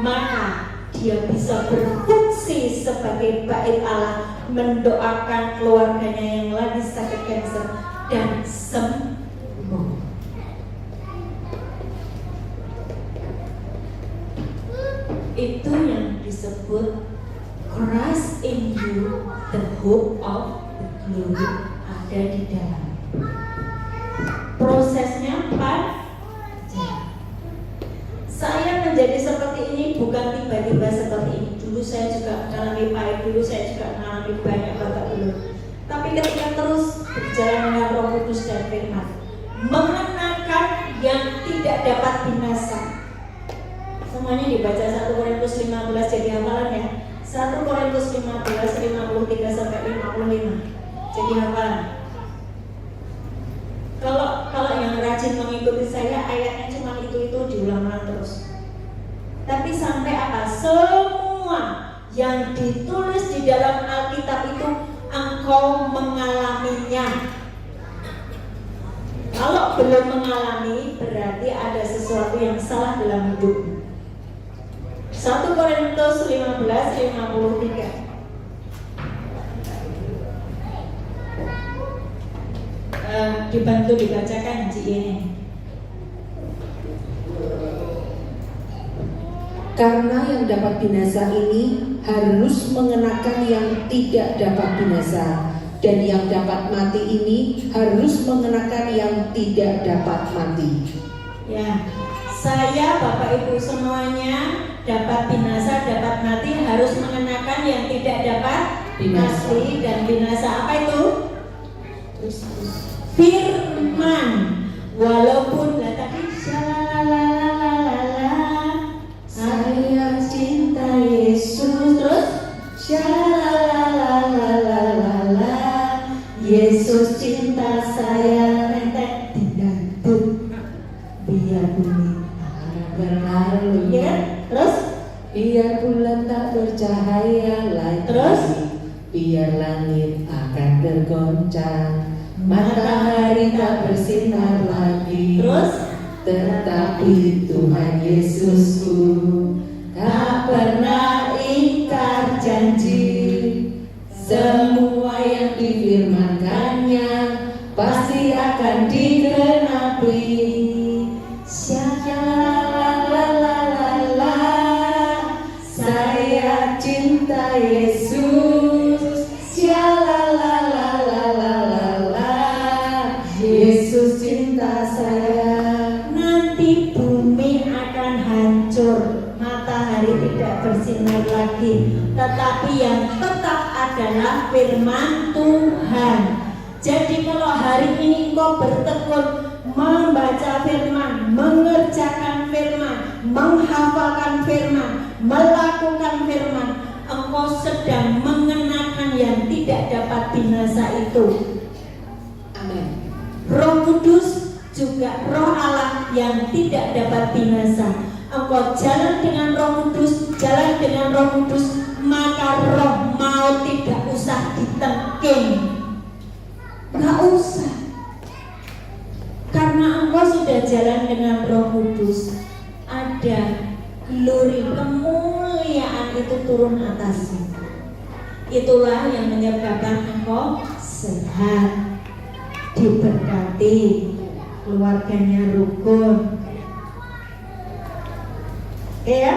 maka dia bisa berfungsi sebagai bait Allah, mendoakan keluarganya yang lagi sakit kanker dan sembuh. Itu yang disebut Christ in you, the hope of the glory, ada di dalam. Prosesnya panjang. Saya menjadi seperti ini bukan tiba-tiba seperti ini. Dulu saya juga mengalami pahit, dulu saya juga mengalami banyak babak belur. Tapi ketika terus berjalan dengan Roh Kudus dan firman, mengenakan yang tidak dapat binasa. Semuanya dibaca 1 Korintus 15 jadi hafalan ya. 1 Korintus 15 53 sampai 55 jadi hafalan. Kalau yang rajin mengikuti saya, ayatnya cuma itu diulang-ulang terus. Tapi sampai apa? Semua yang ditulis di dalam Alkitab itu engkau mengalaminya. Kalau belum mengalami, berarti ada sesuatu yang salah dalam hidupmu. 1 Korintus 15:53. Dibantu dibacakan ini. Karena yang dapat binasa ini harus mengenakan yang tidak dapat binasa, dan yang dapat mati ini harus mengenakan yang tidak dapat mati. Ya, saya, Bapak Ibu semuanya dapat binasa, dapat mati, harus mengenakan yang tidak dapat mati dan binasa. Apa itu? Firman. Walaupun tadi shalalalalala, saya cinta Yesus, terus shalalalalala, Yesus cinta saya, rentet dangdut, biar bumi berlalu, ya, terus biar bulan tak bercahaya lagi, terus biar langit akan tergoncang, matahari tak bersinar lagi, terus tetapi Tuhan Yesusku tak pernah ingkar janji. Semua yang difirmankannya pasti akan digenapi. Shalalalalala, saya cinta Yesus. Shalalalalala, Yesus cinta saya. nanti bumi akan hancur, matahari tidak bersinar lagi, tetapi yang tetap adalah firman Tuhan. Jadi kalau hari ini engkau bertekun membaca firman, mengerjakan firman, menghafalkan firman, melakukan firman, engkau sedang mengenakan yang tidak dapat binasa itu. Amin. Roh Kudus juga roh Allah yang tidak dapat binasa. Engkau jalan dengan Roh Kudus, jalan dengan Roh Kudus, maka roh maut tidak usah ditengking. Nggak usah. Karena engkau sudah jalan dengan Roh Kudus, ada glory, kemuliaan itu turun atasmu. Itulah yang menyebabkan engkau sehat, diberkati, keluarganya rukun. Oke ya?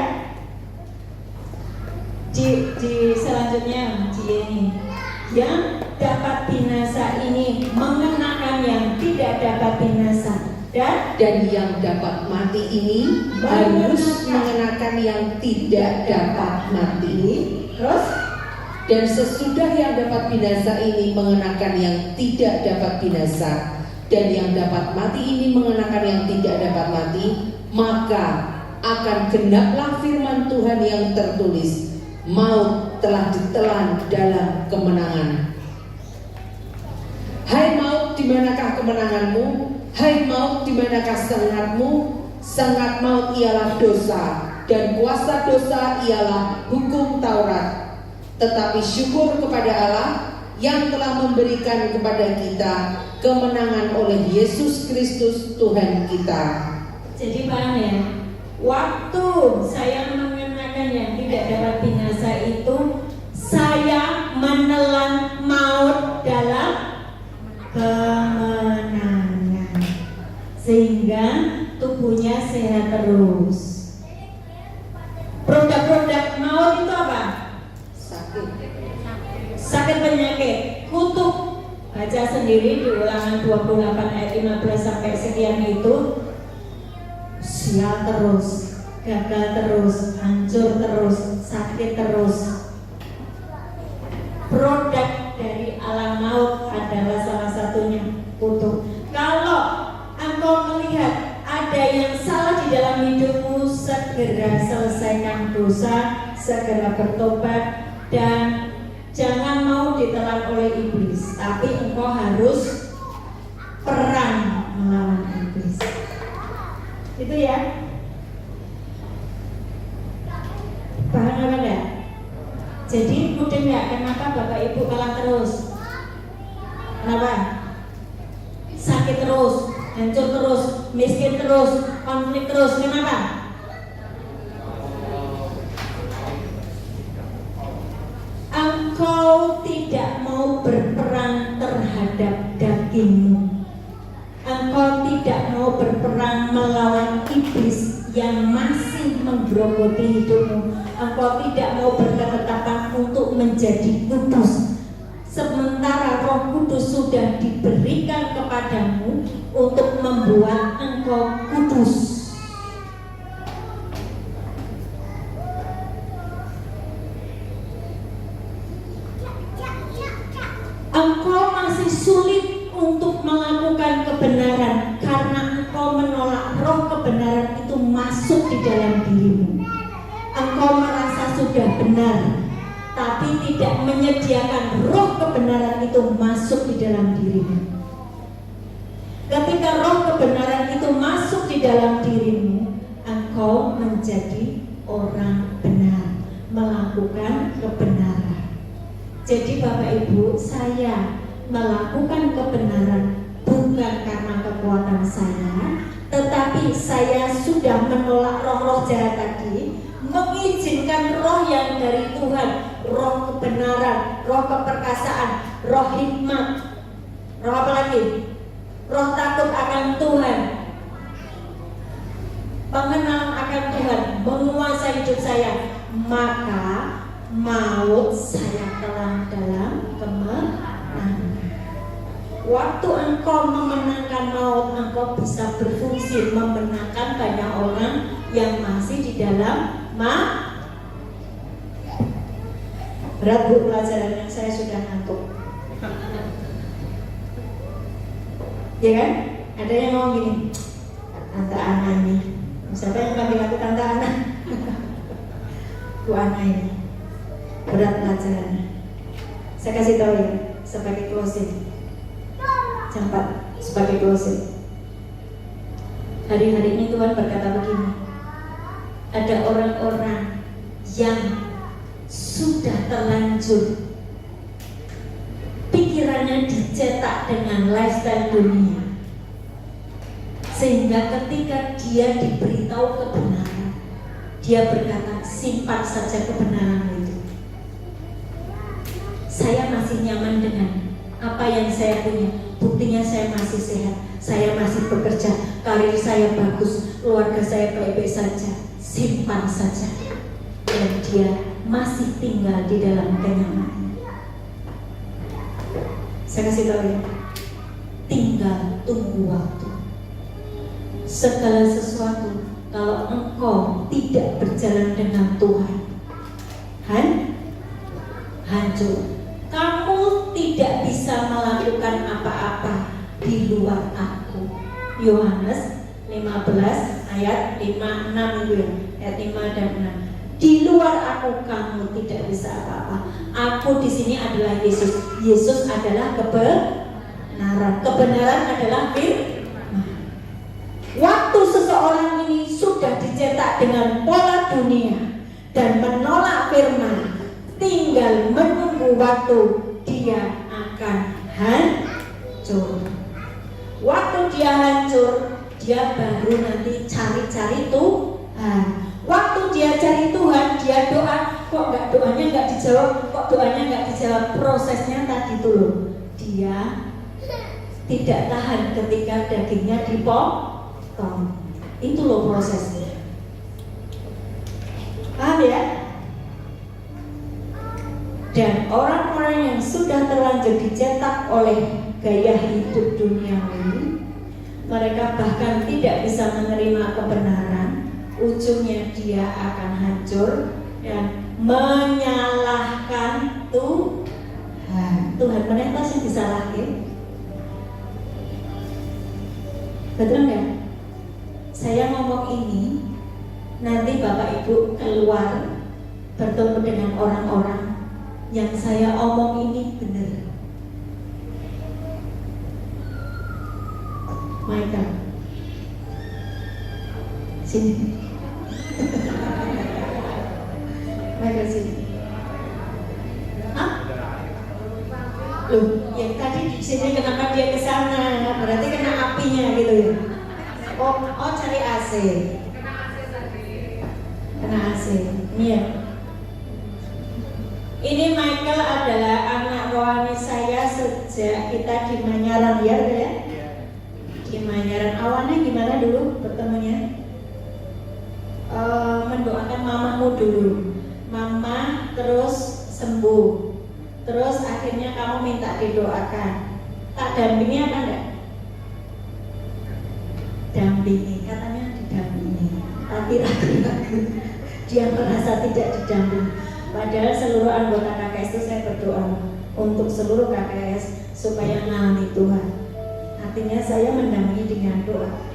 Di selanjutnya ini yang dapat binasa ini mengenakan yang tidak dapat binasa, dan yang dapat mati ini harus mengenakan yang tidak dapat mati. Terus Dan sesudah yang dapat binasa ini mengenakan yang tidak dapat binasa, dan yang dapat mati ini mengenakan yang tidak dapat mati, maka akan genaplah firman Tuhan yang tertulis, maut telah ditelan dalam kemenangan. Hai maut, di manakah kemenanganmu? Hai maut, di manakah sengatmu? Sengat maut ialah dosa, dan kuasa dosa ialah hukum Taurat. Tetapi syukur kepada Allah yang telah memberikan kepada kita kemenangan oleh Yesus Kristus Tuhan kita. jadi paham ya, waktu saya mengenakan yang tidak dapat binasa itu, saya menelan maut dalam kemenangan, sehingga tubuhnya sehat terus. Produk-produk maut itu apa? Sakit penyakit, kutuk. Baca sendiri di Ulangan 28 ayat 15 sampai sekian itu. Sial terus, gagal terus, hancur terus, sakit terus. Produk dari alam maut adalah salah satunya kutuk. Kalau engkau melihat ada yang salah di dalam hidupmu, segera selesaikan dosa, segera bertobat, dan jangan mau ditelan oleh iblis, tapi engkau harus perang melawan iblis. Itu ya. Paham apa enggak? Jadi udah enggak, kenapa Bapak Ibu kalah terus? Kenapa? Sakit terus, hancur terus, miskin terus, konflik terus, kenapa? Engkau tidak mau berperang terhadap dagingmu. Engkau tidak mau berperang melawan iblis yang masih menggerogoti hidupmu. Engkau tidak mau berketetapan untuk menjadi kudus, sementara Roh Kudus sudah diberikan kepadamu untuk membuat engkau kudus. sulit untuk melakukan kebenaran karena engkau menolak roh kebenaran itu masuk di dalam dirimu. Engkau merasa sudah benar, tapi tidak menyediakan roh kebenaran itu masuk di dalam dirimu. Ketika roh kebenaran itu masuk di dalam dirimu, engkau menjadi orang benar, melakukan kebenaran. Jadi Bapak Ibu, saya melakukan kebenaran bukan karena kekuatan saya, tetapi saya sudah menolak roh-roh jahat tadi, mengizinkan roh yang dari Tuhan, roh kebenaran, roh keperkasaan, roh hikmat, roh apa lagi? Roh takut akan Tuhan, pengenalan akan Tuhan menguasai hidup saya, maka maut saya telan dalam kemenangan. Waktu engkau memenangkan maut, engkau bisa berfungsi memenangkan banyak orang yang masih di dalam berat Bu pelajarannya, saya sudah ngantuk. Ya kan? Ada yang ngomong gini, Tante Ana ini. Siapa yang panggil aku Tante Ana? Bu Ana ini. Berat pelajarannya. Saya kasih tahu ya, sebagai closing. Campak sebagai closing. Hari-hari ini Tuhan berkata begini. Ada orang-orang yang sudah terlanjur pikirannya dicetak dengan lifestyle dunia, sehingga ketika dia diberitahu kebenaran, dia berkata, simpan saja kebenaran itu. Saya masih nyaman dengan apa yang saya punya. Buktinya saya masih sehat, saya masih bekerja, karir saya bagus, keluarga saya baik-baik saja. Simpan saja. Dan dia masih tinggal di dalam kenyamanan. Saya kasih tahu ya, tinggal tunggu waktu. Segala sesuatu kalau engkau tidak berjalan dengan Tuhan, hancur. Kamu tidak bisa melakukan apa-apa di luar aku. Yohanes 15 ayat 5-6 itu ya, ayat 5 dan 6. Di luar aku kamu tidak bisa apa-apa. Aku di sini adalah Yesus. Yesus adalah kebenaran. Kebenaran adalah firman. Waktu seseorang ini sudah dicetak dengan pola dunia dan menolak firman, tinggal menunggu waktu dia akan hancur. Waktu dia hancur, dia baru nanti cari-cari Tuhan. Waktu dia cari Tuhan, dia doa, doanya nggak dijawab, prosesnya tadi itu loh, dia tidak tahan ketika dagingnya dipotong. Itu loh prosesnya. Paham ya? Dan orang-orang yang sudah terlanjur dicetak oleh gaya hidup duniawi, mereka bahkan tidak bisa menerima kebenaran. Ujungnya dia akan hancur dan menyalahkan Tuhan. Tuhan mana yang disalahkan? Betul nggak? Saya ngomong ini, nanti Bapak Ibu keluar bertemu dengan orang-orang yang saya omong ini benar. Michael, sini. Michael sini. Hah? Loh, yang tadi di sini kenapa dia ke sana? Berarti kena apinya gitu ya. Oh cari AC. Kena AC. Ini ya. Ini Michael adalah anak rohani saya sejak kita di Manyaran ya. Di Manyaran. Awalnya gimana dulu bertemunya? Mendoakan mamamu dulu. Mama terus sembuh. Terus akhirnya kamu minta didoakan. Tak dampingi apa enggak? Dampingi, katanya didampingi. Tapi ragu-ragu. Dia merasa tidak didampingi. Padahal seluruh anggota KKS itu saya berdoa untuk seluruh KKS supaya mengalami Tuhan. Artinya saya mendampingi dengan doa.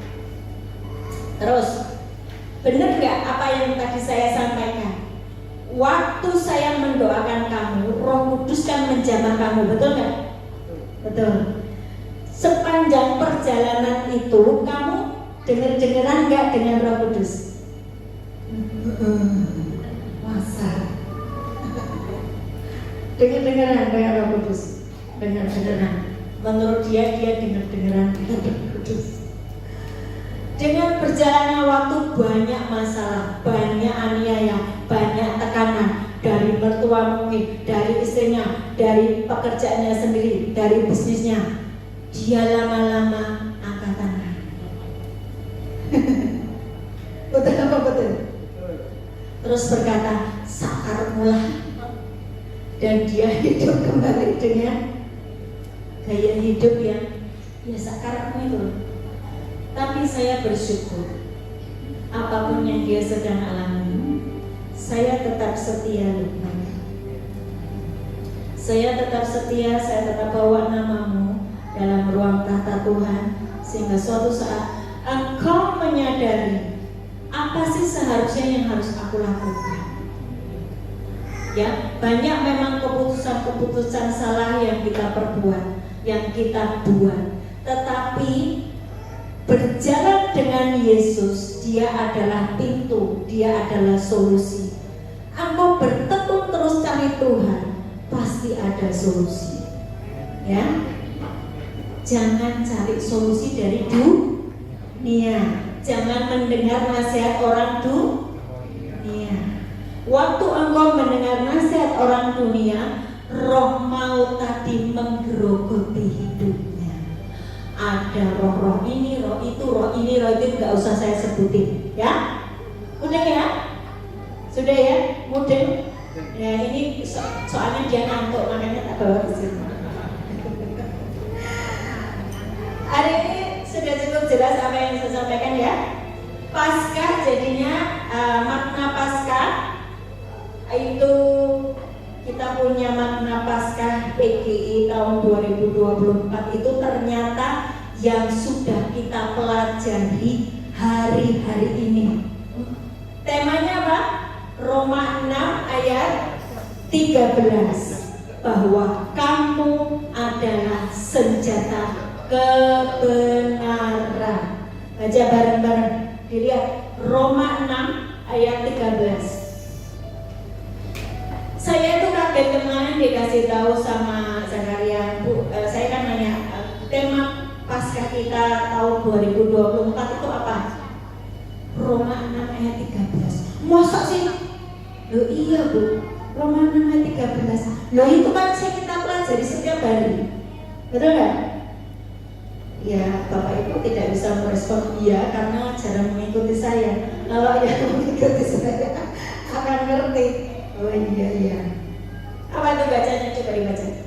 Terus, benar nggak apa yang tadi saya sampaikan? Waktu saya mendoakan kamu, Roh Kudus kan menjamah kamu, betul nggak? Betul. Sepanjang perjalanan itu kamu dengar-dengaran nggak dengan Roh Kudus? Masa? Dengar-dengaran dengan Roh Kudus? Dengar-dengaran. Menurut dia dengar-dengaran dengan Roh Kudus. Dengan berjalannya waktu banyak masalah, banyak aniaya, banyak tekanan dari mertua mungkin, dari istrinya, dari pekerjaannya sendiri, dari bisnisnya. Dia lama-lama angkat tangan. Betul apa betul? Terus berkata, sakarmulah. Dan dia hidup kembali dengan gaya hidup yang ya sakarmu itu. Tapi saya bersyukur apapun yang dia sedang alami, saya tetap setia. Saya tetap setia, saya tetap bawa namamu dalam ruang tahta Tuhan, sehingga suatu saat engkau menyadari apa sih seharusnya yang harus aku lakukan. Ya, banyak memang keputusan-keputusan salah yang kita perbuat, yang kita buat. Tetapi berjalan dengan Yesus, dia adalah pintu, dia adalah solusi. Engkau bertekun terus cari Tuhan, pasti ada solusi. Ya, jangan cari solusi dari dunia, jangan mendengar nasihat orang dunia. Waktu engkau mendengar nasihat orang dunia, roh maut tadi menggerogoti hidupnya. Ada roh-roh ini, roh itu, roh ini, roh itu, nggak usah saya sebutin, ya. Udah ya? Sudah ya? Mudah? Ya ini soalnya dia ngantuk, makanya tak bawa ke sini. Hari ini sudah cukup jelas apa yang saya sampaikan ya. Paskah jadinya makna Paskah itu kita punya makna Paskah PGI tahun 2024 itu ternyata yang sudah kita pelajari hari-hari ini. Temanya apa? Roma 6 ayat 13, bahwa kamu adalah senjata kebenaran. Baca bareng-bareng. Dilihat Roma 6 ayat 13. Saya itu kaget kemarin dikasih tahu sama Zakaria, Bu, saya kan nanya tema Paskah kita tahun 2024 itu apa? Roma 6 ayat 13. Masa sih? Loh iya Bu, Roma 6 ayat 13. Loh itu kan kita pelajari setiap hari, betul nggak? Ya, Bapak Ibu tidak bisa merespon iya karena jarang mengikuti saya. Kalau yang mengikuti saya akan ngerti. Oh iya. Apa itu bacanya? Coba dibaca.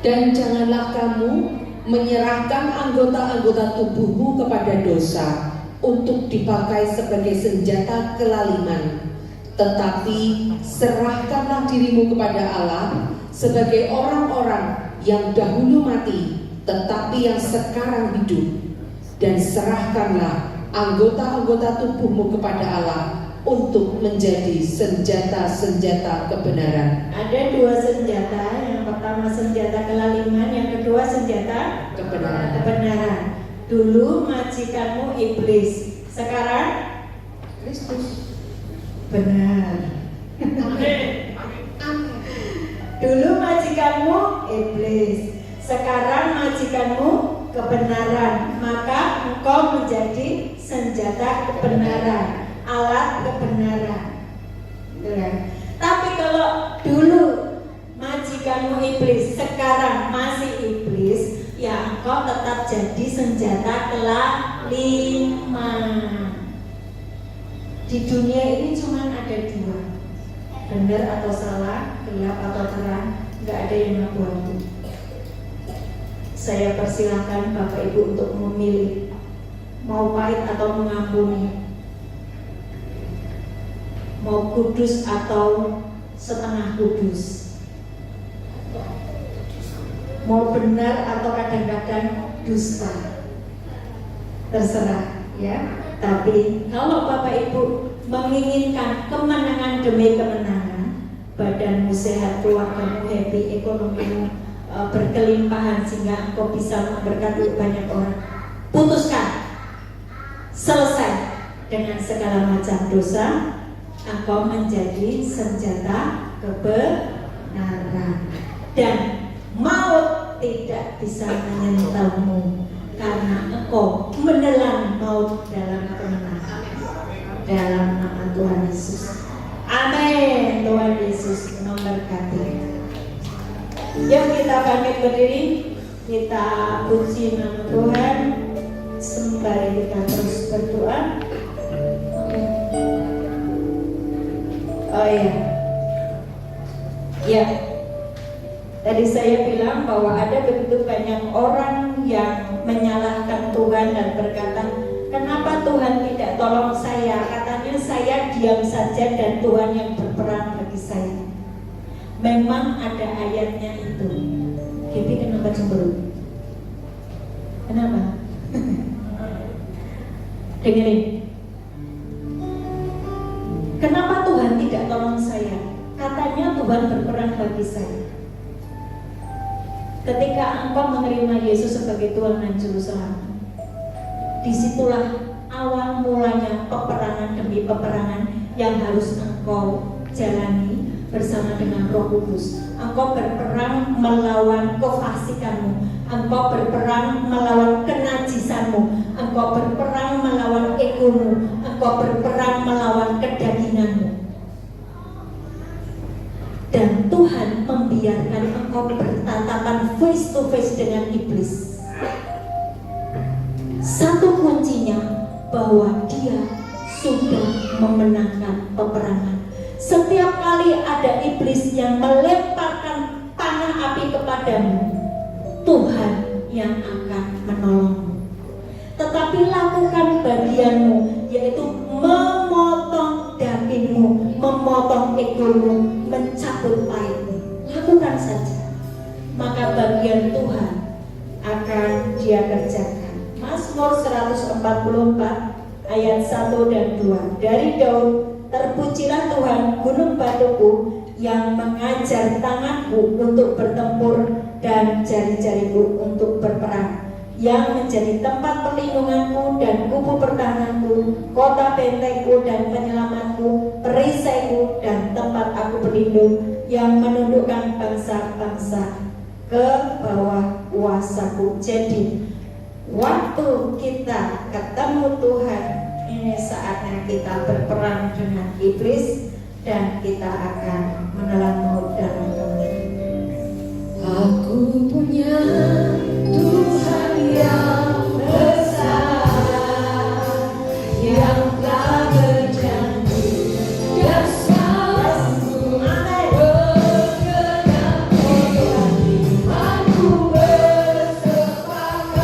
Dan janganlah kamu menyerahkan anggota-anggota tubuhmu kepada dosa untuk dipakai sebagai senjata kelaliman, tetapi serahkanlah dirimu kepada Allah sebagai orang-orang yang dahulu mati, tetapi yang sekarang hidup, dan serahkanlah anggota-anggota tubuhmu kepada Allah untuk menjadi senjata-senjata kebenaran. Ada dua senjata, yang pertama senjata kelaliman, yang kedua senjata kebenaran. Dulu majikanmu iblis, sekarang Kristus. Benar. Dulu majikanmu iblis, sekarang majikanmu kebenaran. Maka engkau menjadi senjata kebenaran, alat kebenaran. Tapi kalau dulu majikanmu iblis, sekarang masih iblis, ya engkau tetap jadi senjata kelaliman. Di dunia ini cuma ada dua, benar atau salah, gelap atau terang, nggak ada yang abu-abu. Saya persilahkan Bapak Ibu untuk memilih, mau pahit atau mengampuni, mau kudus atau setengah kudus. mau benar atau kadang-kadang dusta, terserah ya. Tapi kalau Bapak Ibu menginginkan kemenangan demi kemenangan, badanmu sehat, keluargamu happy, ekonomimu berkelimpahan sehingga engkau bisa memberkati banyak orang, putuskan, selesai dengan segala macam dosa, engkau menjadi senjata kebenaran dan maut tidak bisa menyentuhmu karena engkau menelan maut dalam kemenangan. Dalam nama Tuhan Yesus, amin. Tuhan Yesus memberkati. Yuk kita bangkit berdiri, kita puji nama Tuhan sembari kita terus berdoa. Oh iya, ya. Tadi saya bilang bahwa ada begitu banyak orang yang menyalahkan Tuhan dan berkata, kenapa Tuhan tidak tolong saya? Katanya saya diam saja dan Tuhan yang berperang bagi saya. Memang ada ayatnya itu. Gibi kenapa cemburu? Kenapa? Dengerin. Kenapa Tuhan tidak tolong saya? Katanya Tuhan berperang bagi saya. Ketika engkau menerima Yesus sebagai Tuhan dan Juru Selamat, disitulah awal mulanya peperangan demi peperangan yang harus engkau jalani bersama dengan Roh Kudus. Engkau berperang melawan kefasikanmu, engkau berperang melawan kenajisanmu, engkau berperang melawan egomu, engkau berperang melawan kedaginganmu. Dan Tuhan membiarkan engkau bertatapan face to face dengan iblis. Satu kuncinya bahwa dia sudah memenangkan peperangan. Setiap kali ada iblis yang melemparkan panah api kepadamu, Tuhan yang akan menolongmu. Tetapi lakukan bagianmu, yaitu memotong dagingmu, memotong egomu, mencabut pahitmu. Lakukan saja, maka bagian Tuhan akan dia kerjakan. Mazmur 144 ayat 1 dan 2. Dari Daud, terpujilah Tuhan gunung batuku yang mengajar tanganku untuk bertempur dan jari-jariku untuk berperang, yang menjadi tempat perlindunganku dan kubu pertahananku, kota bentengku dan penyelamatku, perisaiku dan tempat aku berlindung, yang menundukkan bangsa-bangsa ke bawah kuasaku. Jadi waktu kita ketemu Tuhan, ini saatnya kita berperang dengan iblis dan kita akan menelan maut dalam kemenangan. Aku punya Tuhan yang besar, yang telah berjanji dan selalu berkenan. Aku bersepakat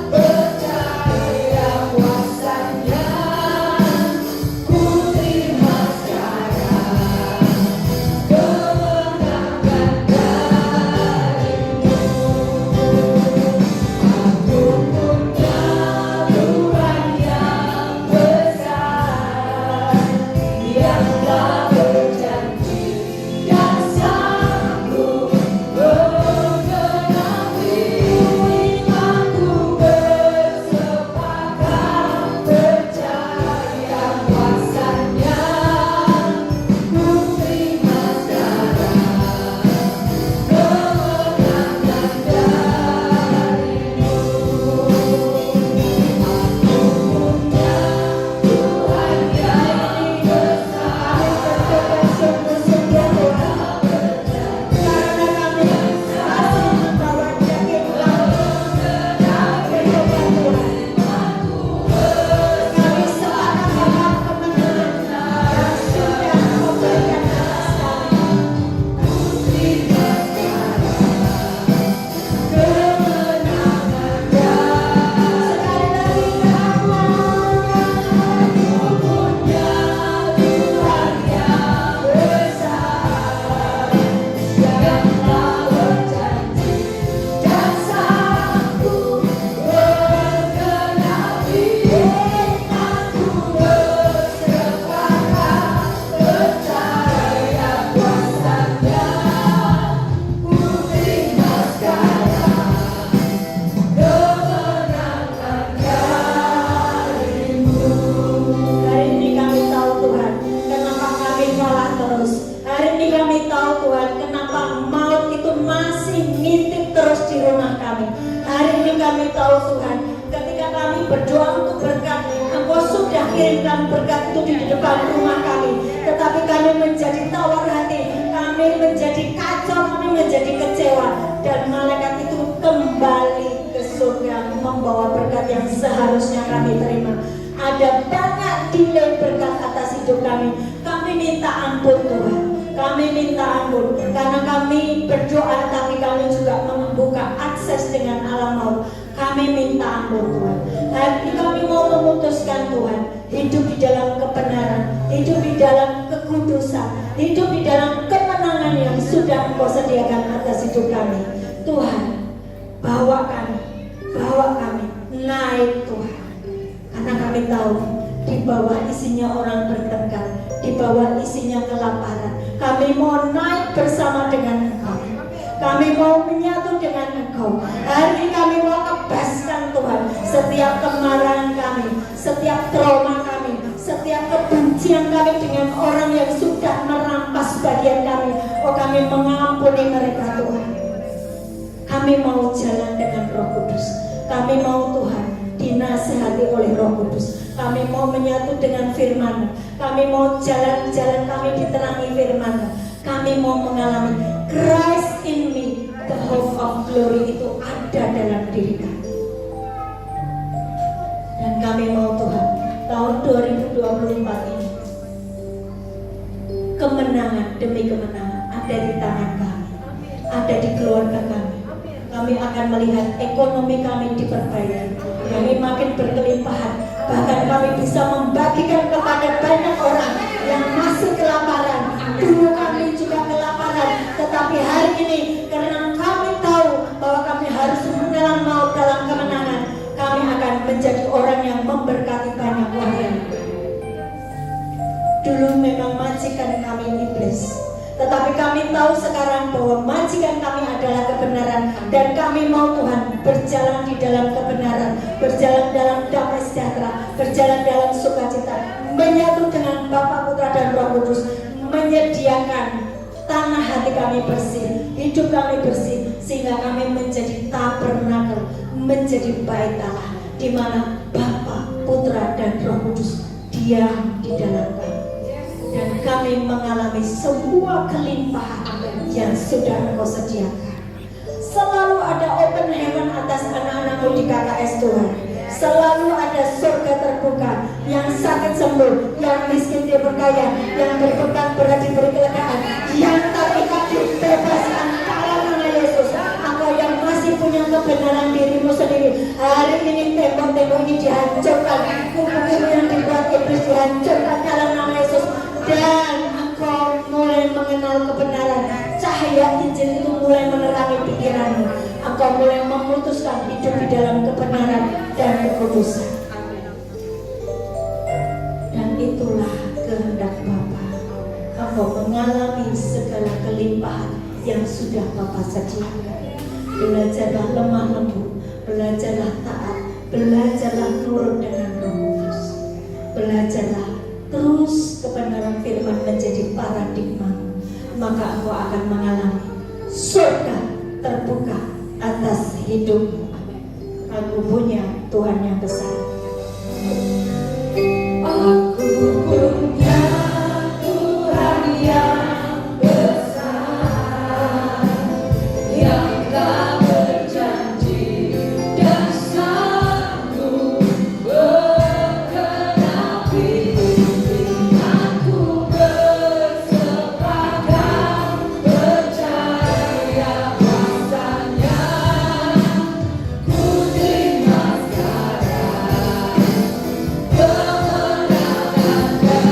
percaya kuasanya, ku terima sekarang kemenangan darimu. kami. Hari ini kami tahu Tuhan, ketika kami berdoa untuk berkat, Engkau sudah kirimkan berkat itu di depan rumah kami. Tetapi kami menjadi tawar hati, kami menjadi kacau, kami menjadi kecewa. Dan malaikat itu kembali ke surga membawa berkat yang seharusnya kami terima. Ada banyak delay berkat atas hidup kami. Kami minta ampun Tuhan. Kami minta ampun karena kami berdoa tapi kami juga membuka akses dengan alam maut. Kami minta ampun Tuhan. Hari ini kami mau memutuskan Tuhan, hidup di dalam kebenaran, hidup di dalam kekudusan, hidup di dalam kemenangan yang sudah Engkau sediakan atas hidup kami. Tuhan, bawa kami naik Tuhan. Karena kami tahu di bawah isinya orang bertengkar, di bawah isinya kelaparan. Kami mau naik bersama dengan Engkau. Kami mau menyatu dengan Engkau. Hari ini kami mau lepaskan Tuhan setiap kemarahan kami, setiap trauma kami, setiap kebencian kami dengan orang yang sudah merampas bagian kami. Oh, kami mengampuni mereka Tuhan. Kami mau jalan dengan Roh Kudus. Kami mau Tuhan dinasihati oleh Roh Kudus. Kami mau menyatu dengan firman. Kami mau jalan-jalan kami diterangi firman. Kami mau mengalami Christ in me, the hope of glory itu ada dalam diri kami. Dan kami mau Tuhan, tahun 2024 ini kemenangan demi kemenangan ada di tangan kami, ada di keluarga kami. Kami akan melihat ekonomi kami diperbaiki, kami makin berkelimpahan. Bahkan kami bisa membagikan kepada banyak orang yang masih kelaparan. Dulu kami juga kelaparan, tetapi hari ini karena kami tahu bahwa kami harus menelan maut dalam kemenangan, kami akan menjadi orang yang memberkati banyak orang. Dulu memang majikan kami iblis, tetapi kami tahu sekarang bahwa majikan kami adalah kebenaran. Dan kami mau Tuhan berjalan di dalam kebenaran, berjalan dalam damai sejahtera, berjalan dalam sukacita, menyatu dengan Bapa, Putra dan Roh Kudus, menyediakan tanah hati kami bersih, hidup kami bersih, sehingga kami menjadi tabernakel, menjadi bait Allah, di mana Bapa, Putra dan Roh Kudus diam di dalam kami. Dan kami mengalami semua kelimpahan yang sudah Engkau sediakan. Selalu ada open heaven atas anak-anakmu di KKS Tuhan. Selalu ada surga terbuka, yang sakit sembuh, yang miskin diberkaya, yang berbeban berat diberi kelegaan, yang terikat dibebaskan dalam nama Yesus. Engkau yang masih punya kebenaran dirimu sendiri, hari ini tembok-tembok ini dihancurkan, kubu-kubu yang dibuat iblis dihancurkan dalam nama Yesus. Dan engkau mulai mengenal kebenaran, cahaya Injil itu mulai menerangi pikiranmu. Engkau mulai memutuskan hidup di dalam kebenaran dan kekudusan. Dan itulah kehendak Bapa. Engkau mengalami segala kelimpahan yang sudah Bapa sediakan. Belajarlah lemah lembut, belajarlah taat, belajarlah nurut dengan Roh Kudus. Belajarlah terus kebenaran firman menjadi paradigma, maka engkau akan mengalami surga terbuka atas hidupmu. Aku punya Tuhan yang besar. Aku punya Tuhan yang besar, yang tak berjanji dan sanggup berkenapi. Ku terima sekarang kemenangan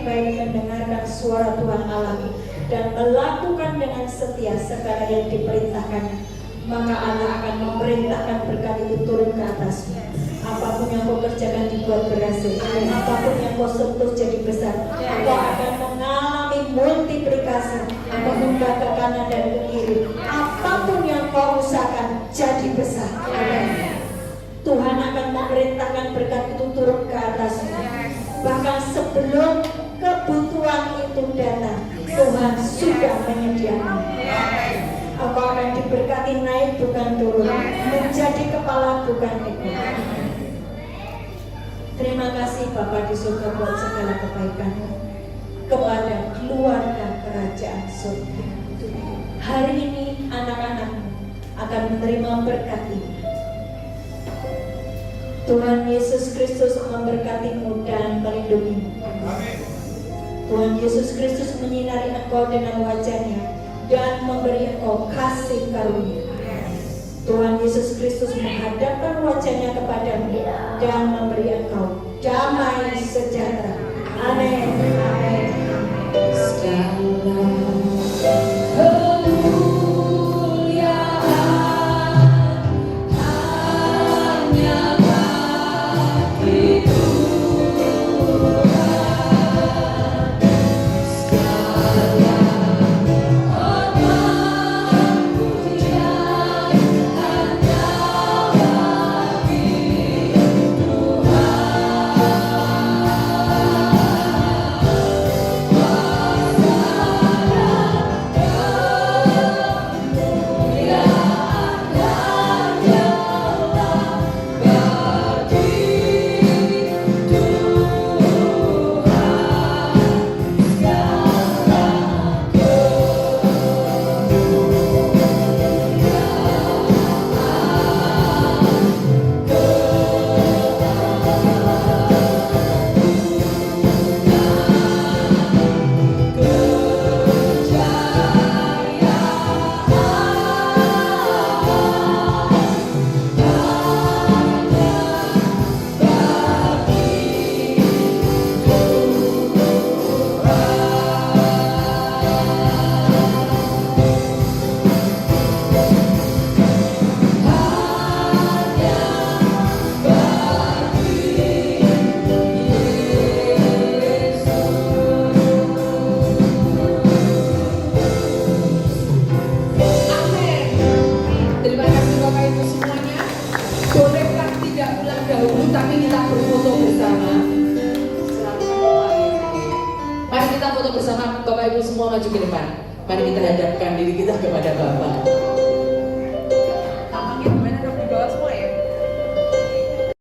baik mendengarkan suara Tuhan Allah dan melakukan dengan setia segala yang diperintahkannya, maka Allah akan memerintahkan berkat itu turun ke atasmu. Apapun yang kau kerjakan dibuat berhasil, apapun yang kau sentuh jadi besar, kau akan mengalami multiplikasi, membuka ke kanan dan ke kiri. Apapun yang kau usahakan jadi besar. Tuhan akan memerintahkan berkat itu turun ke atasmu. Bahkan sebelum kebutuhan itu datang, Tuhan sudah menyediakan. Engkau akan diberkati naik bukan turun, menjadi kepala bukan ekor. Terima kasih Bapa di surga buat segala kebaikan-Mu kepada keluarga kerajaan surga. Hari ini anak-anak-Mu akan menerima berkat ini. Tuhan Yesus Kristus memberkatimu dan melindungimu. Tuhan Yesus Kristus menyinari engkau dengan wajah-Nya dan memberi engkau kasih karunia. Tuhan Yesus Kristus menghadapkan wajah-Nya kepadamu dan memberi engkau damai sejahtera. Amin. Amin. Mari kita foto bersama, Bapak Ibu semua maju ke depan. Mari kita hadapkan diri kita kepada Bapak.